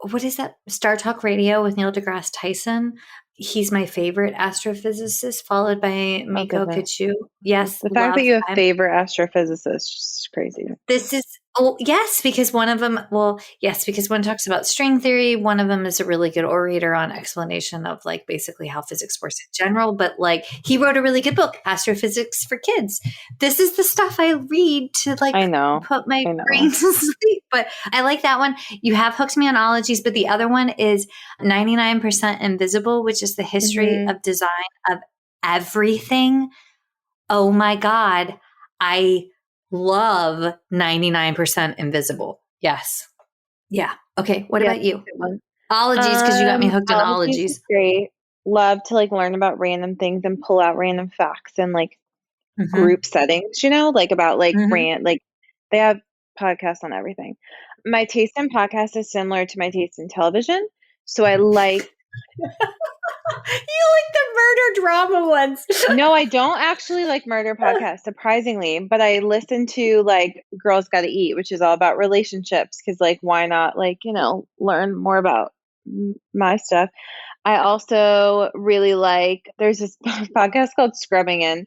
what is that? Star Talk Radio with Neil deGrasse Tyson. He's my favorite astrophysicist, followed by Miko Kachu. Yes, the fact that you have favorite astrophysicists is crazy. This is yes, because one of them. Well, yes, because one talks about string theory. One of them is a really good orator on explanation of like basically how physics works in general. But like he wrote a really good book, Astrophysics for Kids. This is the stuff I read to like put my brain to sleep. But I like that one. You have hooked me on ologies, but the other one is 99% Invisible, which is the history of design of everything. Oh my God, I love 99% Invisible. Yes. Yeah. Okay. What about you? Ologies, because you got me hooked on ologies. Great. Love to like learn about random things and pull out random facts and like group settings, like about like like they have podcasts on everything. My taste in podcasts is similar to my taste in television. So I like you like the murder drama ones. No, I don't actually like murder podcasts, surprisingly, but I listen to like Girls Gotta Eat, which is all about relationships, because like why not like, learn more about my stuff. I also really like, there's this podcast called Scrubbing In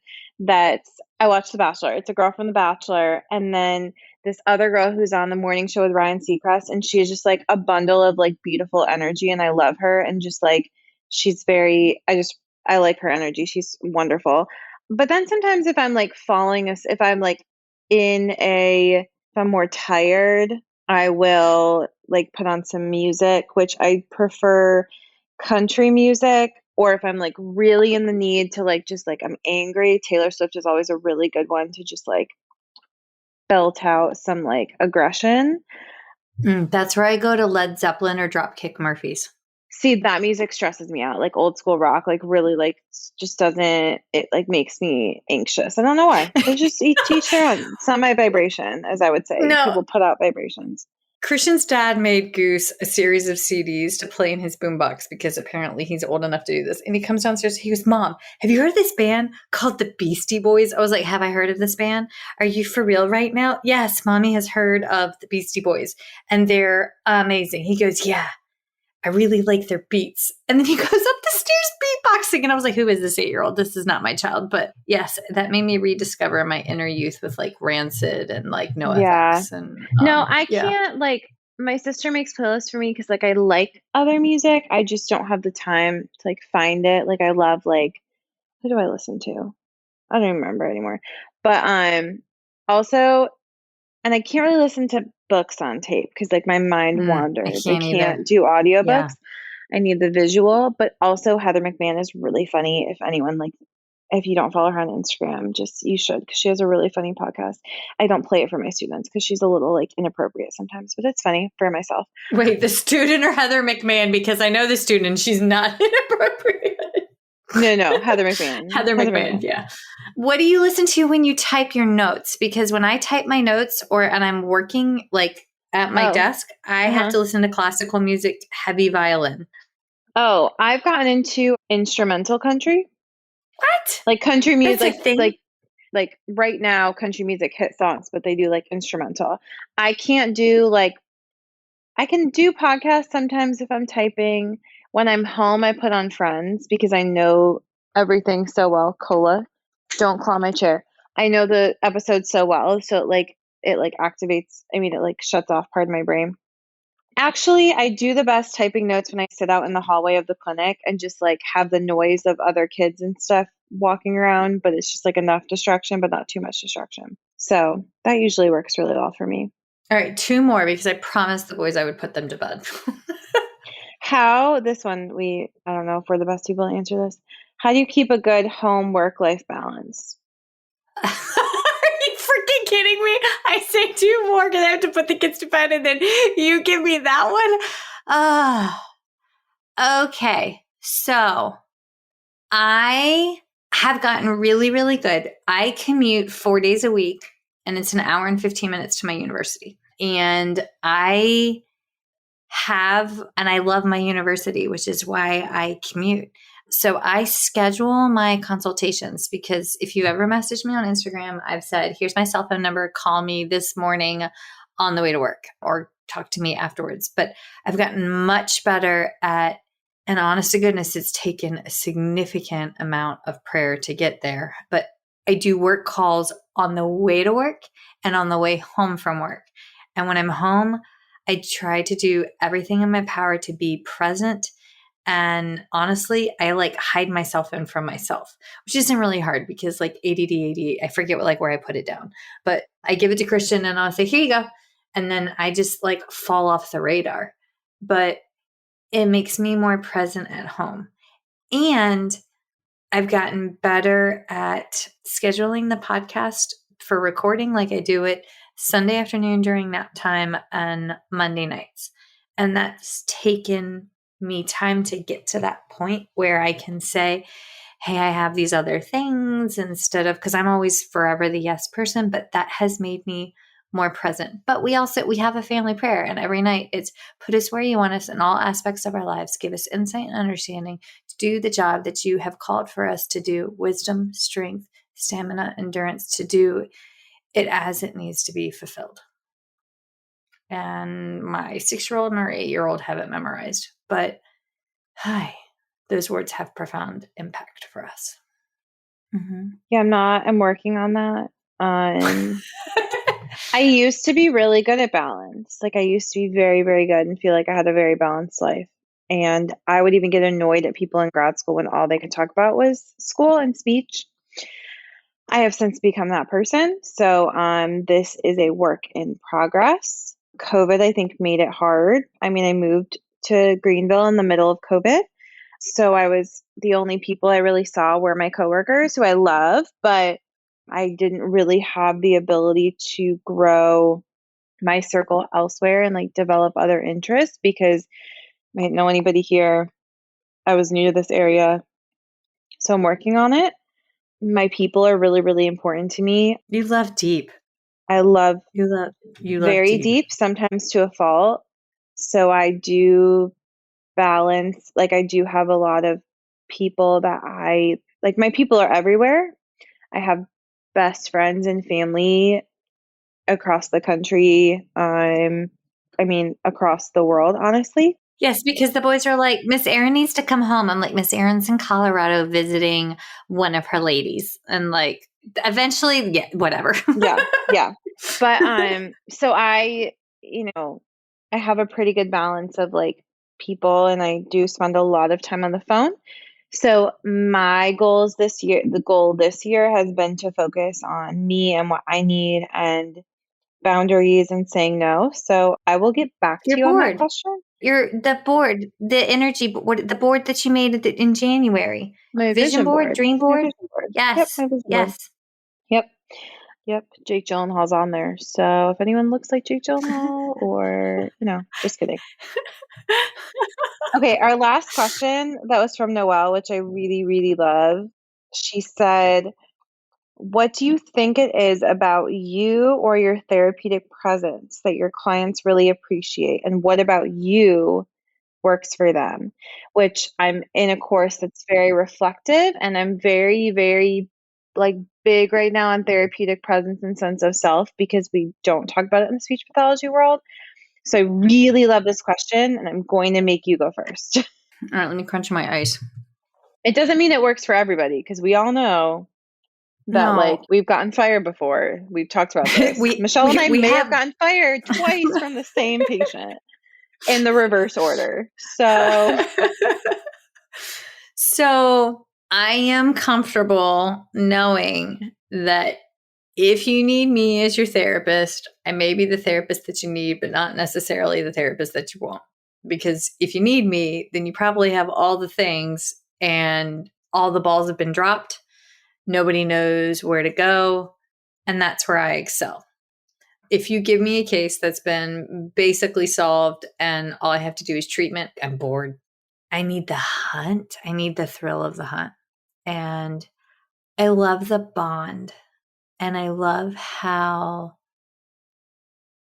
I watch The Bachelor. It's a girl from The Bachelor, and then this other girl who's on the morning show with Ryan Seacrest, and she is just like a bundle of like beautiful energy, and I love her, and just like she's I like her energy. She's wonderful. But then sometimes if I'm like if I'm like if I'm more tired, I will like put on some music, which I prefer country music. Or if I'm like really in the need to like, just like I'm angry, Taylor Swift is always a really good one to just like belt out some like aggression. That's where I go to Led Zeppelin or Dropkick Murphys. See, that music stresses me out. Like old school rock, like really like just doesn't, it like makes me anxious. I don't know why. There's just each their own. It's not my vibration, as I would say. No, People put out vibrations. Christian's dad made Goose a series of CDs to play in his boombox because apparently he's old enough to do this. And he comes downstairs, he goes, Mom, have you heard of this band called the Beastie Boys? I was like, have I heard of this band? Are you for real right now? Yes, Mommy has heard of the Beastie Boys and they're amazing. He goes, yeah, I really like their beats. And then he goes up the stairs beatboxing. And I was like, who is this 8-year-old? This is not my child. But yes, that made me rediscover my inner youth with like Rancid and like NoFX. And no, I can't like, my sister makes playlists for me because like I like other music. I just don't have the time to like find it. Like I love like, who do I listen to? I don't even remember anymore. But also, and I can't really listen to books on tape because like my mind wanders. I can't do audiobooks. Yeah. I need the visual, but also Heather McMahon is really funny. If anyone like, if you don't follow her on Instagram, just you should, because she has a really funny podcast. I don't play it for my students because she's a little like inappropriate sometimes, but it's funny for myself. Wait, the student or Heather McMahon? Because I know the student and she's not inappropriate. No, Heather McMahon. Heather McMahon, yeah. What do you listen to when you type your notes? Because when I type my notes and I'm working like at my desk, I have to listen to classical music, heavy violin. Oh, I've gotten into instrumental country. What? Like country music, like right now, country music hit songs, but they do like instrumental. I can't do like, I can do podcasts sometimes if I'm typing. When I'm home, I put on Friends because I know everything so well. Cola, don't claw my chair. I know the episode so well, so it activates. I mean, it like shuts off part of my brain. Actually, I do the best typing notes when I sit out in the hallway of the clinic and just like have the noise of other kids and stuff walking around, but it's just like enough distraction, but not too much distraction. So that usually works really well for me. All right, 2 more because I promised the boys I would put them to bed. This one, I don't know if we're the best people to answer this. How do you keep a good home work-life balance? Are you freaking kidding me? I say 2 more because I have to put the kids to bed and then you give me that one? Okay, so I have gotten really, really good. I commute 4 days a week and it's an hour and 15 minutes to my university. And I love my university, which is why I commute. So I schedule my consultations because if you ever message me on Instagram, I've said, here's my cell phone number, call me this morning on the way to work or talk to me afterwards. But I've gotten much better at, and honest to goodness, it's taken a significant amount of prayer to get there. But I do work calls on the way to work and on the way home from work. And when I'm home, I try to do everything in my power to be present. And honestly, I like hide my cell phone from myself, which isn't really hard because like ADD, I forget where I put it down. But I give it to Christian and I'll say, here you go. And then I just like fall off the radar. But it makes me more present at home. And I've gotten better at scheduling the podcast for recording. Like I do it Sunday afternoon during nap time and Monday nights. And that's taken me time to get to that point where I can say, hey, I have these other things instead of, because I'm always forever the yes person, but that has made me more present. But we have a family prayer, and every night it's put us where you want us in all aspects of our lives. Give us insight and understanding to do the job that you have called for us to do, wisdom, strength, stamina, endurance, to do it as it needs to be fulfilled. And my 6-year-old and our 8-year-old have it memorized, but those words have profound impact for us. Mm-hmm. Yeah, I'm working on that. I used to be really good at balance. Like I used to be very, very good and feel like I had a very balanced life. And I would even get annoyed at people in grad school when all they could talk about was school and speech. I have since become that person. So this is a work in progress. COVID, I think, made it hard. I mean, I moved to Greenville in the middle of COVID. So the only people I really saw were my coworkers, who I love, but I didn't really have the ability to grow my circle elsewhere and like develop other interests because I didn't know anybody here. I was new to this area. So I'm working on it. My people are really, really important to me. You love deep. I love You love very deep, sometimes to a fault. So I do balance, like I do have a lot of people that like my people are everywhere. I have best friends and family across the country. I mean, across the world, honestly. Yes, because the boys are like, Miss Erin needs to come home. I'm like, Miss Erin's in Colorado visiting one of her ladies. And like, eventually, yeah, whatever. Yeah. But, so I have a pretty good balance of like people and I do spend a lot of time on the phone. So my goal this year has been to focus on me and what I need and boundaries and saying no. So I will get back to you on that question. The board, the energy board, the board that you made in January. My vision board, dream board. Vision board. Yes. Yep, my vision board. Yep. Jake Gyllenhaal's on there. So if anyone looks like Jake Gyllenhaal or, just kidding. Okay, our last question that was from Noelle, which I really, really love. She said, what do you think it is about you or your therapeutic presence that your clients really appreciate? And what about you works for them? Which I'm in a course that's very reflective and I'm very, very like big right now on therapeutic presence and sense of self because we don't talk about it in the speech pathology world. So I really love this question and I'm going to make you go first. All right, let me crunch my ice. It doesn't mean it works for everybody because we all know that like we've gotten fired before. We've talked about this. Michelle and I may have gotten fired twice from the same patient in the reverse order. So I am comfortable knowing that if you need me as your therapist, I may be the therapist that you need, but not necessarily the therapist that you want. Because if you need me, then you probably have all the things and all the balls have been dropped. Nobody knows where to go. And that's where I excel. If you give me a case that's been basically solved and all I have to do is treatment, I'm bored. I need the hunt. I need the thrill of the hunt. And I love the bond. And I love how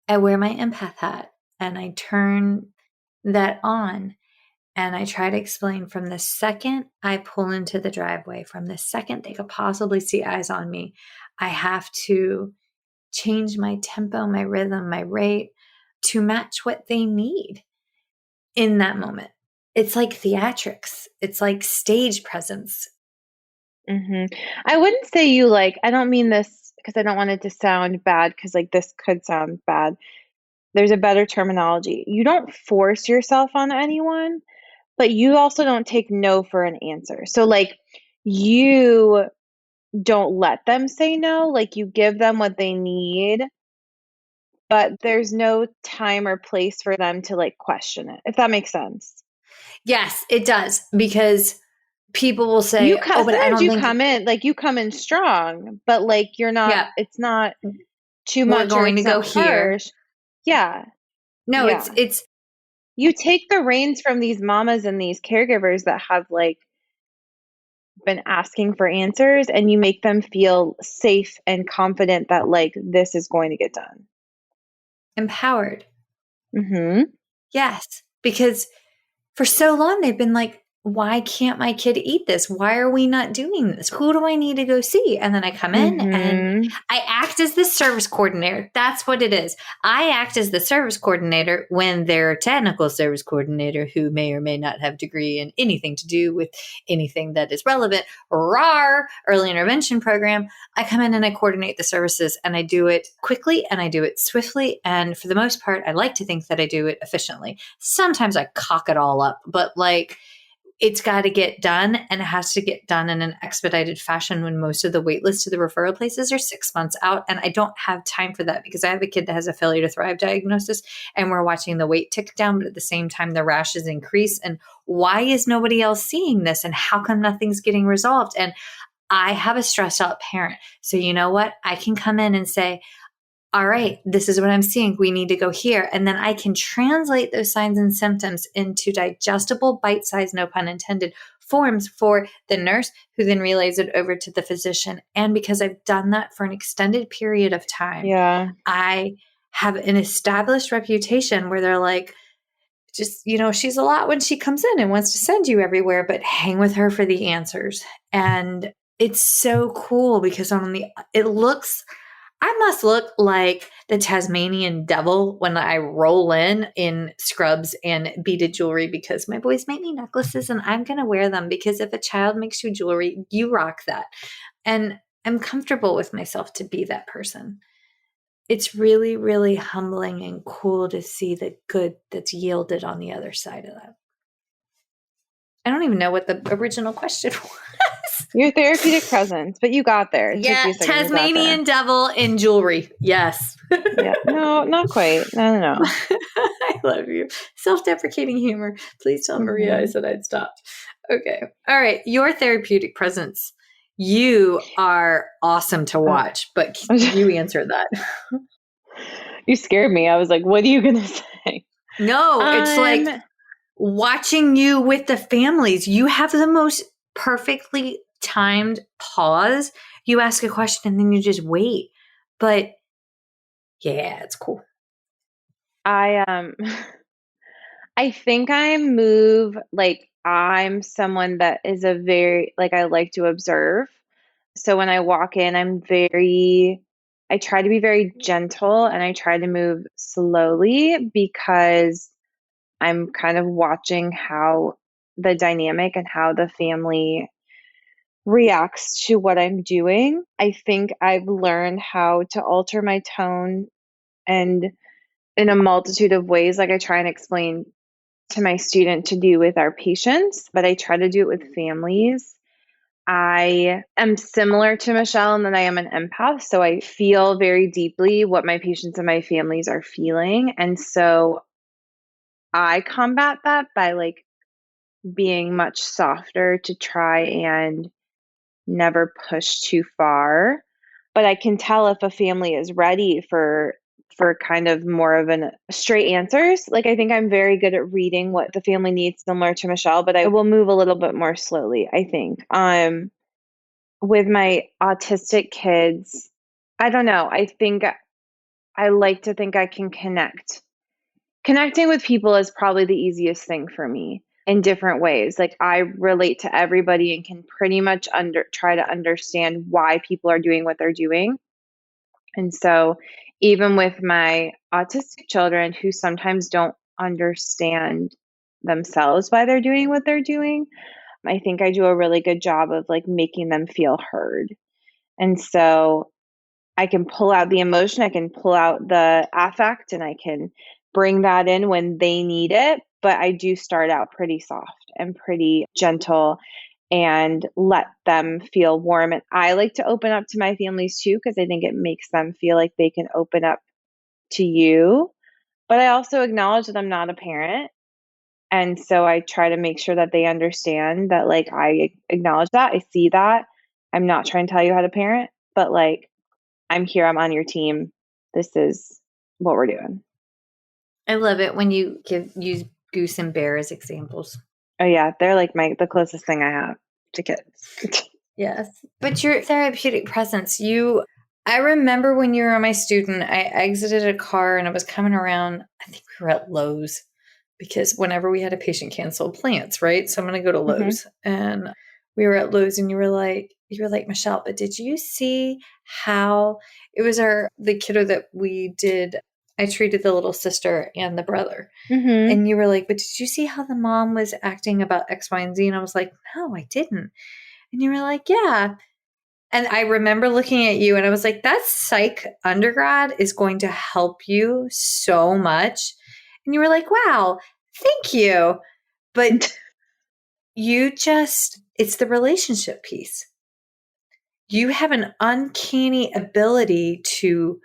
I wear my empath hat and I turn that on. And I try to explain from the second I pull into the driveway, from the second they could possibly see eyes on me, I have to change my tempo, my rhythm, my rate to match what they need in that moment. It's like theatrics. It's like stage presence. Mm-hmm. I wouldn't say you I don't mean this because I don't want it to sound bad because this could sound bad. There's a better terminology. You don't force yourself on anyone, but you also don't take no for an answer. So you don't let them say no, you give them what they need, but there's no time or place for them to question it, if that makes sense. Yes, it does, because people will say, but I don't think you come in strong, but you're not, it's not too much. We're going to go here. Harsh. Yeah. No, yeah. It's you take the reins from these mamas and these caregivers that have been asking for answers, and you make them feel safe and confident that this is going to get done. Empowered. Mm-hmm. Yes, because for so long they've been like, why can't my kid eat this? Why are we not doing this? Who do I need to go see? And then I come in and I act as the service coordinator. That's what it is. I act as the service coordinator when their technical service coordinator, who may or may not have a degree in anything to do with anything that is relevant, RAR, early intervention program, I come in and I coordinate the services, and I do it quickly and I do it swiftly. And for the most part, I like to think that I do it efficiently. Sometimes I cock it all up, but it's got to get done, and it has to get done in an expedited fashion when most of the wait list to the referral places are 6 months out. And I don't have time for that because I have a kid that has a failure to thrive diagnosis, and we're watching the weight tick down, but at the same time, the rashes increase. And why is nobody else seeing this? And how come nothing's getting resolved? And I have a stressed out parent. So you know what? I can come in and say, all right, this is what I'm seeing. We need to go here. And then I can translate those signs and symptoms into digestible, bite-sized, no pun intended, forms for the nurse, who then relays it over to the physician. And because I've done that for an extended period of time, Yeah. I have an established reputation where they're like, just, she's a lot when she comes in and wants to send you everywhere, but hang with her for the answers. And it's so cool because I must look like the Tasmanian devil when I roll in scrubs and beaded jewelry, because my boys make me necklaces and I'm going to wear them, because if a child makes you jewelry, you rock that. And I'm comfortable with myself to be that person. It's really, really humbling and cool to see the good that's yielded on the other side of that. I don't even know what the original question was. Your therapeutic presence, but you got there. It Yeah, took you a second, Tasmanian devil in jewelry. Yes. Yeah. No, not quite. No. I love you. Self-deprecating humor. Please tell Maria I said I'd stopped. Okay. All right. Your therapeutic presence. You are awesome to watch, but you answer that. You scared me. I was like, what are you going to say? No, it's like watching you with the families. You have the most perfectly timed pause. You ask a question and then you just wait. But yeah, it's cool. I think I'm someone that is I like to observe. So when I walk in, I try to be very gentle and I try to move slowly, because I'm kind of watching how the dynamic and how the family reacts to what I'm doing. I think I've learned how to alter my tone, and in a multitude of ways, like I try and explain to my student to do with our patients, but I try to do it with families. I am similar to Michelle in that I am an empath, so I feel very deeply what my patients and my families are feeling. And so I combat that by being much softer to try and never push too far. But I can tell if a family is ready for kind of more of an straight answers. Like, I think I'm very good at reading what the family needs, similar to Michelle, but I will move a little bit more slowly, I think. With my autistic kids, I don't know. I think I like to think I can connect. Connecting with people is probably the easiest thing for me in different ways. Like, I relate to everybody and can pretty much try to understand why people are doing what they're doing. And so even with my autistic children who sometimes don't understand themselves why they're doing what they're doing, I think I do a really good job of making them feel heard. And so I can pull out the emotion, I can pull out the affect, and I can bring that in when they need it. But I do start out pretty soft and pretty gentle and let them feel warm. And I like to open up to my families too, because I think it makes them feel like they can open up to you. But I also acknowledge that I'm not a parent. And so I try to make sure that they understand that, I acknowledge that, I see that. I'm not trying to tell you how to parent, but I'm here, I'm on your team. This is what we're doing. I love it when you use Goose and Bear as examples. Oh yeah, they're the closest thing I have to kids. Yes. But your therapeutic presence, I remember when you were my student, I exited a car and I was coming around, I think we were at Lowe's, because whenever we had a patient cancel plants, right? So I'm going to go to Lowe's. And we were at Lowe's and you were like, Michelle, but did you see how it was the kiddo that we did? I treated the little sister and the brother. And you were like, but did you see how the mom was acting about X, Y, and Z? And I was like, no, I didn't. And you were like, yeah. And I remember looking at you and I was like, that psych undergrad is going to help you so much. And you were like, wow, thank you. But it's the relationship piece. You have an uncanny ability to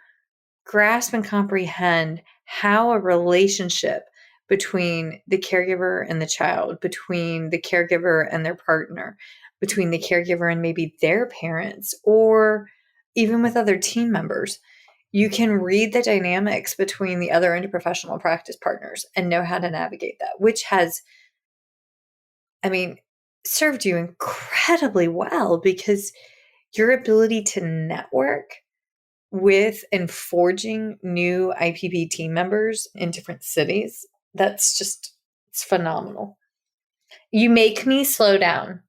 grasp and comprehend how a relationship between the caregiver and the child, between the caregiver and their partner, between the caregiver and maybe their parents, or even with other team members, you can read the dynamics between the other interprofessional practice partners and know how to navigate that, which has, served you incredibly well, because your ability to network with and forging new IPP team members in different cities, it's phenomenal. You make me slow down,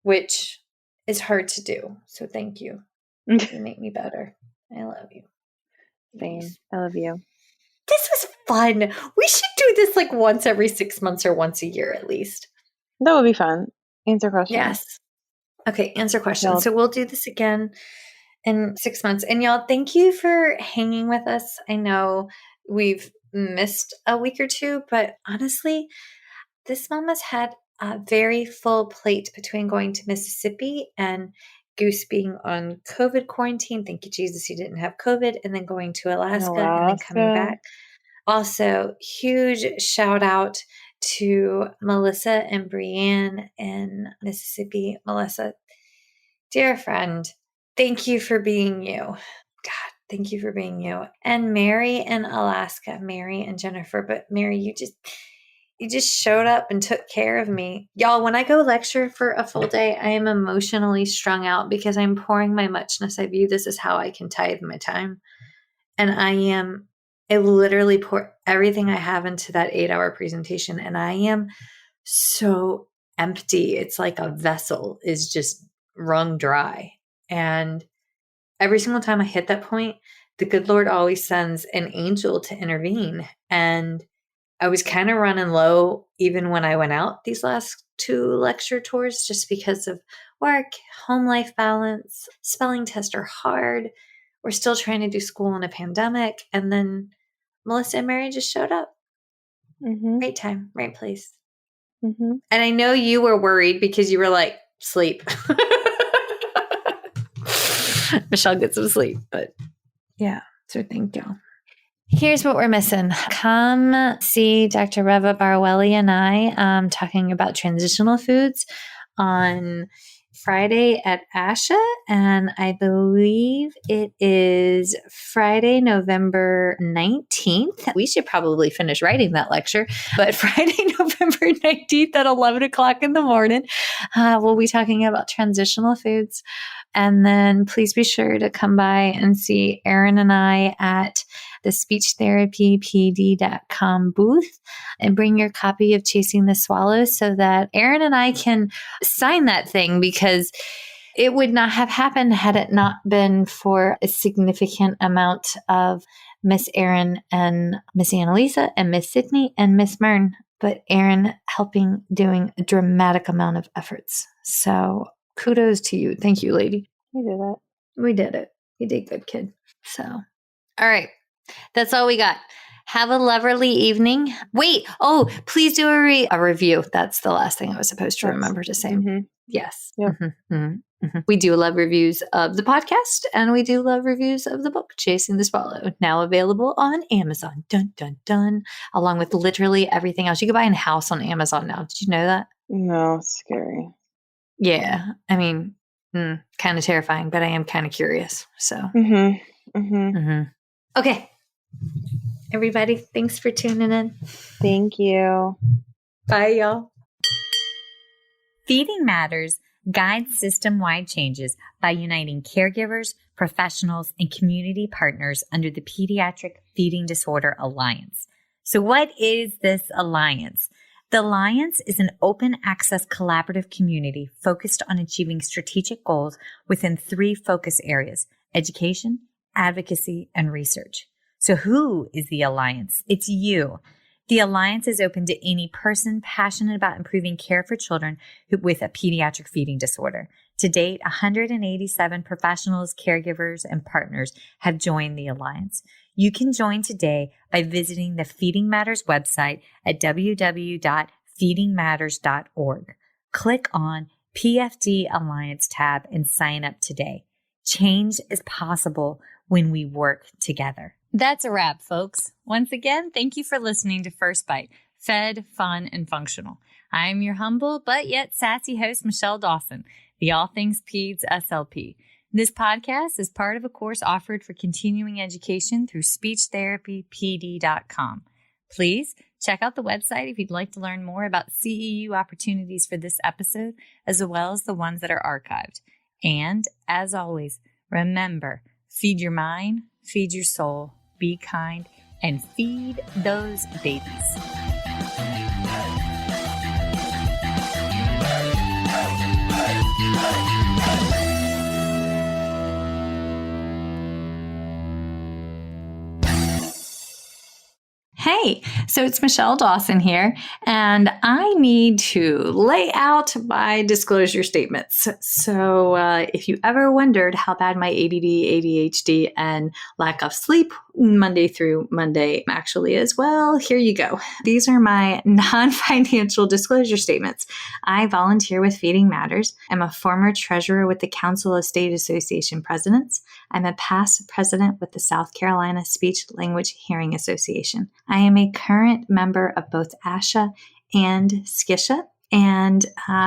which is hard to do. So thank you. You make me better. I love you. Same. I love you. This was fun. We should do this like once every 6 months or once a year at least. That would be fun. Answer questions. Yes. Okay, answer questions. Y'all. So we'll do this again in 6 months. And y'all, thank you for hanging with us. I know we've missed a week or two, but honestly, this mama's had a very full plate between going to Mississippi and Goose being on COVID quarantine. Thank you, Jesus, he didn't have COVID. And then going to Alaska and then coming back. Also, huge shout out to Melissa and Brianne in Mississippi. Melissa, dear friend, thank you for being you. God, thank you for being you. And Mary in Alaska, Mary and Jennifer. But Mary, you just showed up and took care of me. Y'all, when I go lecture for a full day, I am emotionally strung out because I'm pouring my muchness. I view this as how I can tithe my time. And I literally pour everything I have into that 8-hour presentation. And I am so empty. It's like a vessel is just wrung dry. And every single time I hit that point, the good Lord always sends an angel to intervene. And I was kind of running low even when I went out these last 2 lecture tours, just because of work, home life balance, spelling tests are hard. We're still trying to do school in a pandemic. And then Melissa and Mary just showed up. Mm-hmm. Right time, right place. Mm-hmm. And I know you were worried because you were like, sleep. Michelle gets some sleep, but yeah, so thank you. Here's what we're missing. Come see Dr. Reva Barwelli and I talking about transitional foods on Friday at ASHA, and I believe it is Friday, November 19th. We should probably finish writing that lecture, but Friday, November 19th at 11 o'clock in the morning, we'll be talking about transitional foods. And then please be sure to come by and see Erin and I at the speechtherapypd.com booth and bring your copy of Chasing the Swallow so that Erin and I can sign that thing, because it would not have happened had it not been for a significant amount of Miss Erin and Miss Annalisa and Miss Sydney and Miss Myrn, but Erin helping doing a dramatic amount of efforts. So kudos to you. Thank you, lady. We did it. We did it. You did good, kid. So, all right. That's all we got. Have a lovely evening. Wait. Oh, please do a review. That's the last thing I was supposed to remember to say. Mm-hmm. Yes. Yep. Mm-hmm, mm-hmm, mm-hmm. We do love reviews of the podcast, and we do love reviews of the book, Chasing the Swallow, now available on Amazon. Dun, dun, dun. Along with literally everything else. You can buy a house on Amazon now. Did you know that? No, it's scary. Yeah. Kind of terrifying, but I am kind of curious. So, Mm-hmm. Mm-hmm. Mm-hmm. Okay. Everybody, thanks for tuning in. Thank you. Bye, y'all. Feeding Matters guides system-wide changes by uniting caregivers, professionals, and community partners under the Pediatric Feeding Disorder Alliance. So what is this alliance? The Alliance is an open access collaborative community focused on achieving strategic goals within 3 focus areas: education, advocacy, and research. So who is the Alliance? It's you. The Alliance is open to any person passionate about improving care for children with a pediatric feeding disorder. To date, 187 professionals, caregivers, and partners have joined the Alliance. You can join today by visiting the Feeding Matters website at www.feedingmatters.org. Click on PFD Alliance tab and sign up today. Change is possible when we work together. That's a wrap, folks. Once again, thank you for listening to First Bite, fed, fun, and functional. I'm your humble but yet sassy host, Michelle Dawson, the All Things Peds SLP. This podcast is part of a course offered for continuing education through speechtherapypd.com. Please check out the website if you'd like to learn more about CEU opportunities for this episode, as well as the ones that are archived. And as always, remember, feed your mind, feed your soul, be kind, and feed those babies. Hey, so it's Michelle Dawson here, and I need to lay out my disclosure statements. So if you ever wondered how bad my ADD, ADHD, and lack of sleep Monday through Monday actually is, well, here you go. These are my non-financial disclosure statements. I volunteer with Feeding Matters. I'm a former treasurer with the Council of State Association Presidents. I'm a past president with the South Carolina Speech Language Hearing Association. I am a current member of both ASHA and SCISHA. And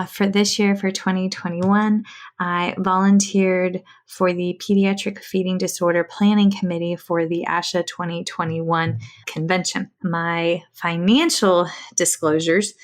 for this year, for 2021, I volunteered for the Pediatric Feeding Disorder Planning Committee for the ASHA 2021 convention. My financial disclosures.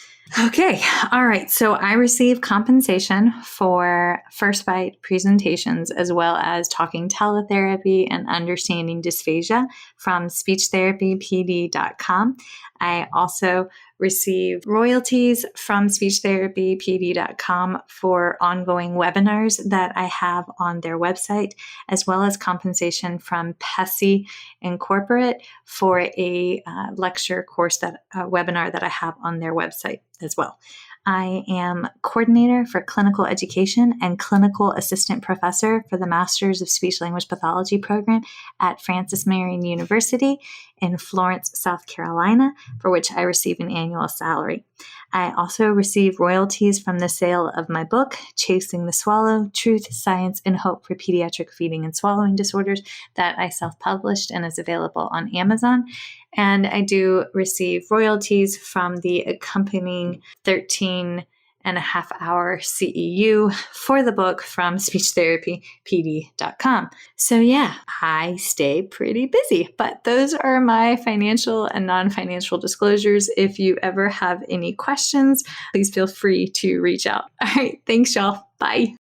Okay. All right. So I receive compensation for First Bite presentations, as well as talking teletherapy and understanding dysphagia from speechtherapypd.com. I also receive royalties from speechtherapypd.com for ongoing webinars that I have on their website, as well as compensation from PESI Incorporate for a lecture course webinar that I have on their website as well. I am coordinator for clinical education and clinical assistant professor for the Masters of Speech Language Pathology program at Francis Marion University in Florence, South Carolina, for which I receive an annual salary. I also receive royalties from the sale of my book, Chasing the Swallow, Truth, Science, and Hope for Pediatric Feeding and Swallowing Disorders, that I self-published and is available on Amazon. And I do receive royalties from the accompanying 13.5-hour CEU for the book from speechtherapypd.com. So yeah, I stay pretty busy, but those are my financial and non-financial disclosures. If you ever have any questions, please feel free to reach out. All right. Thanks, y'all. Bye.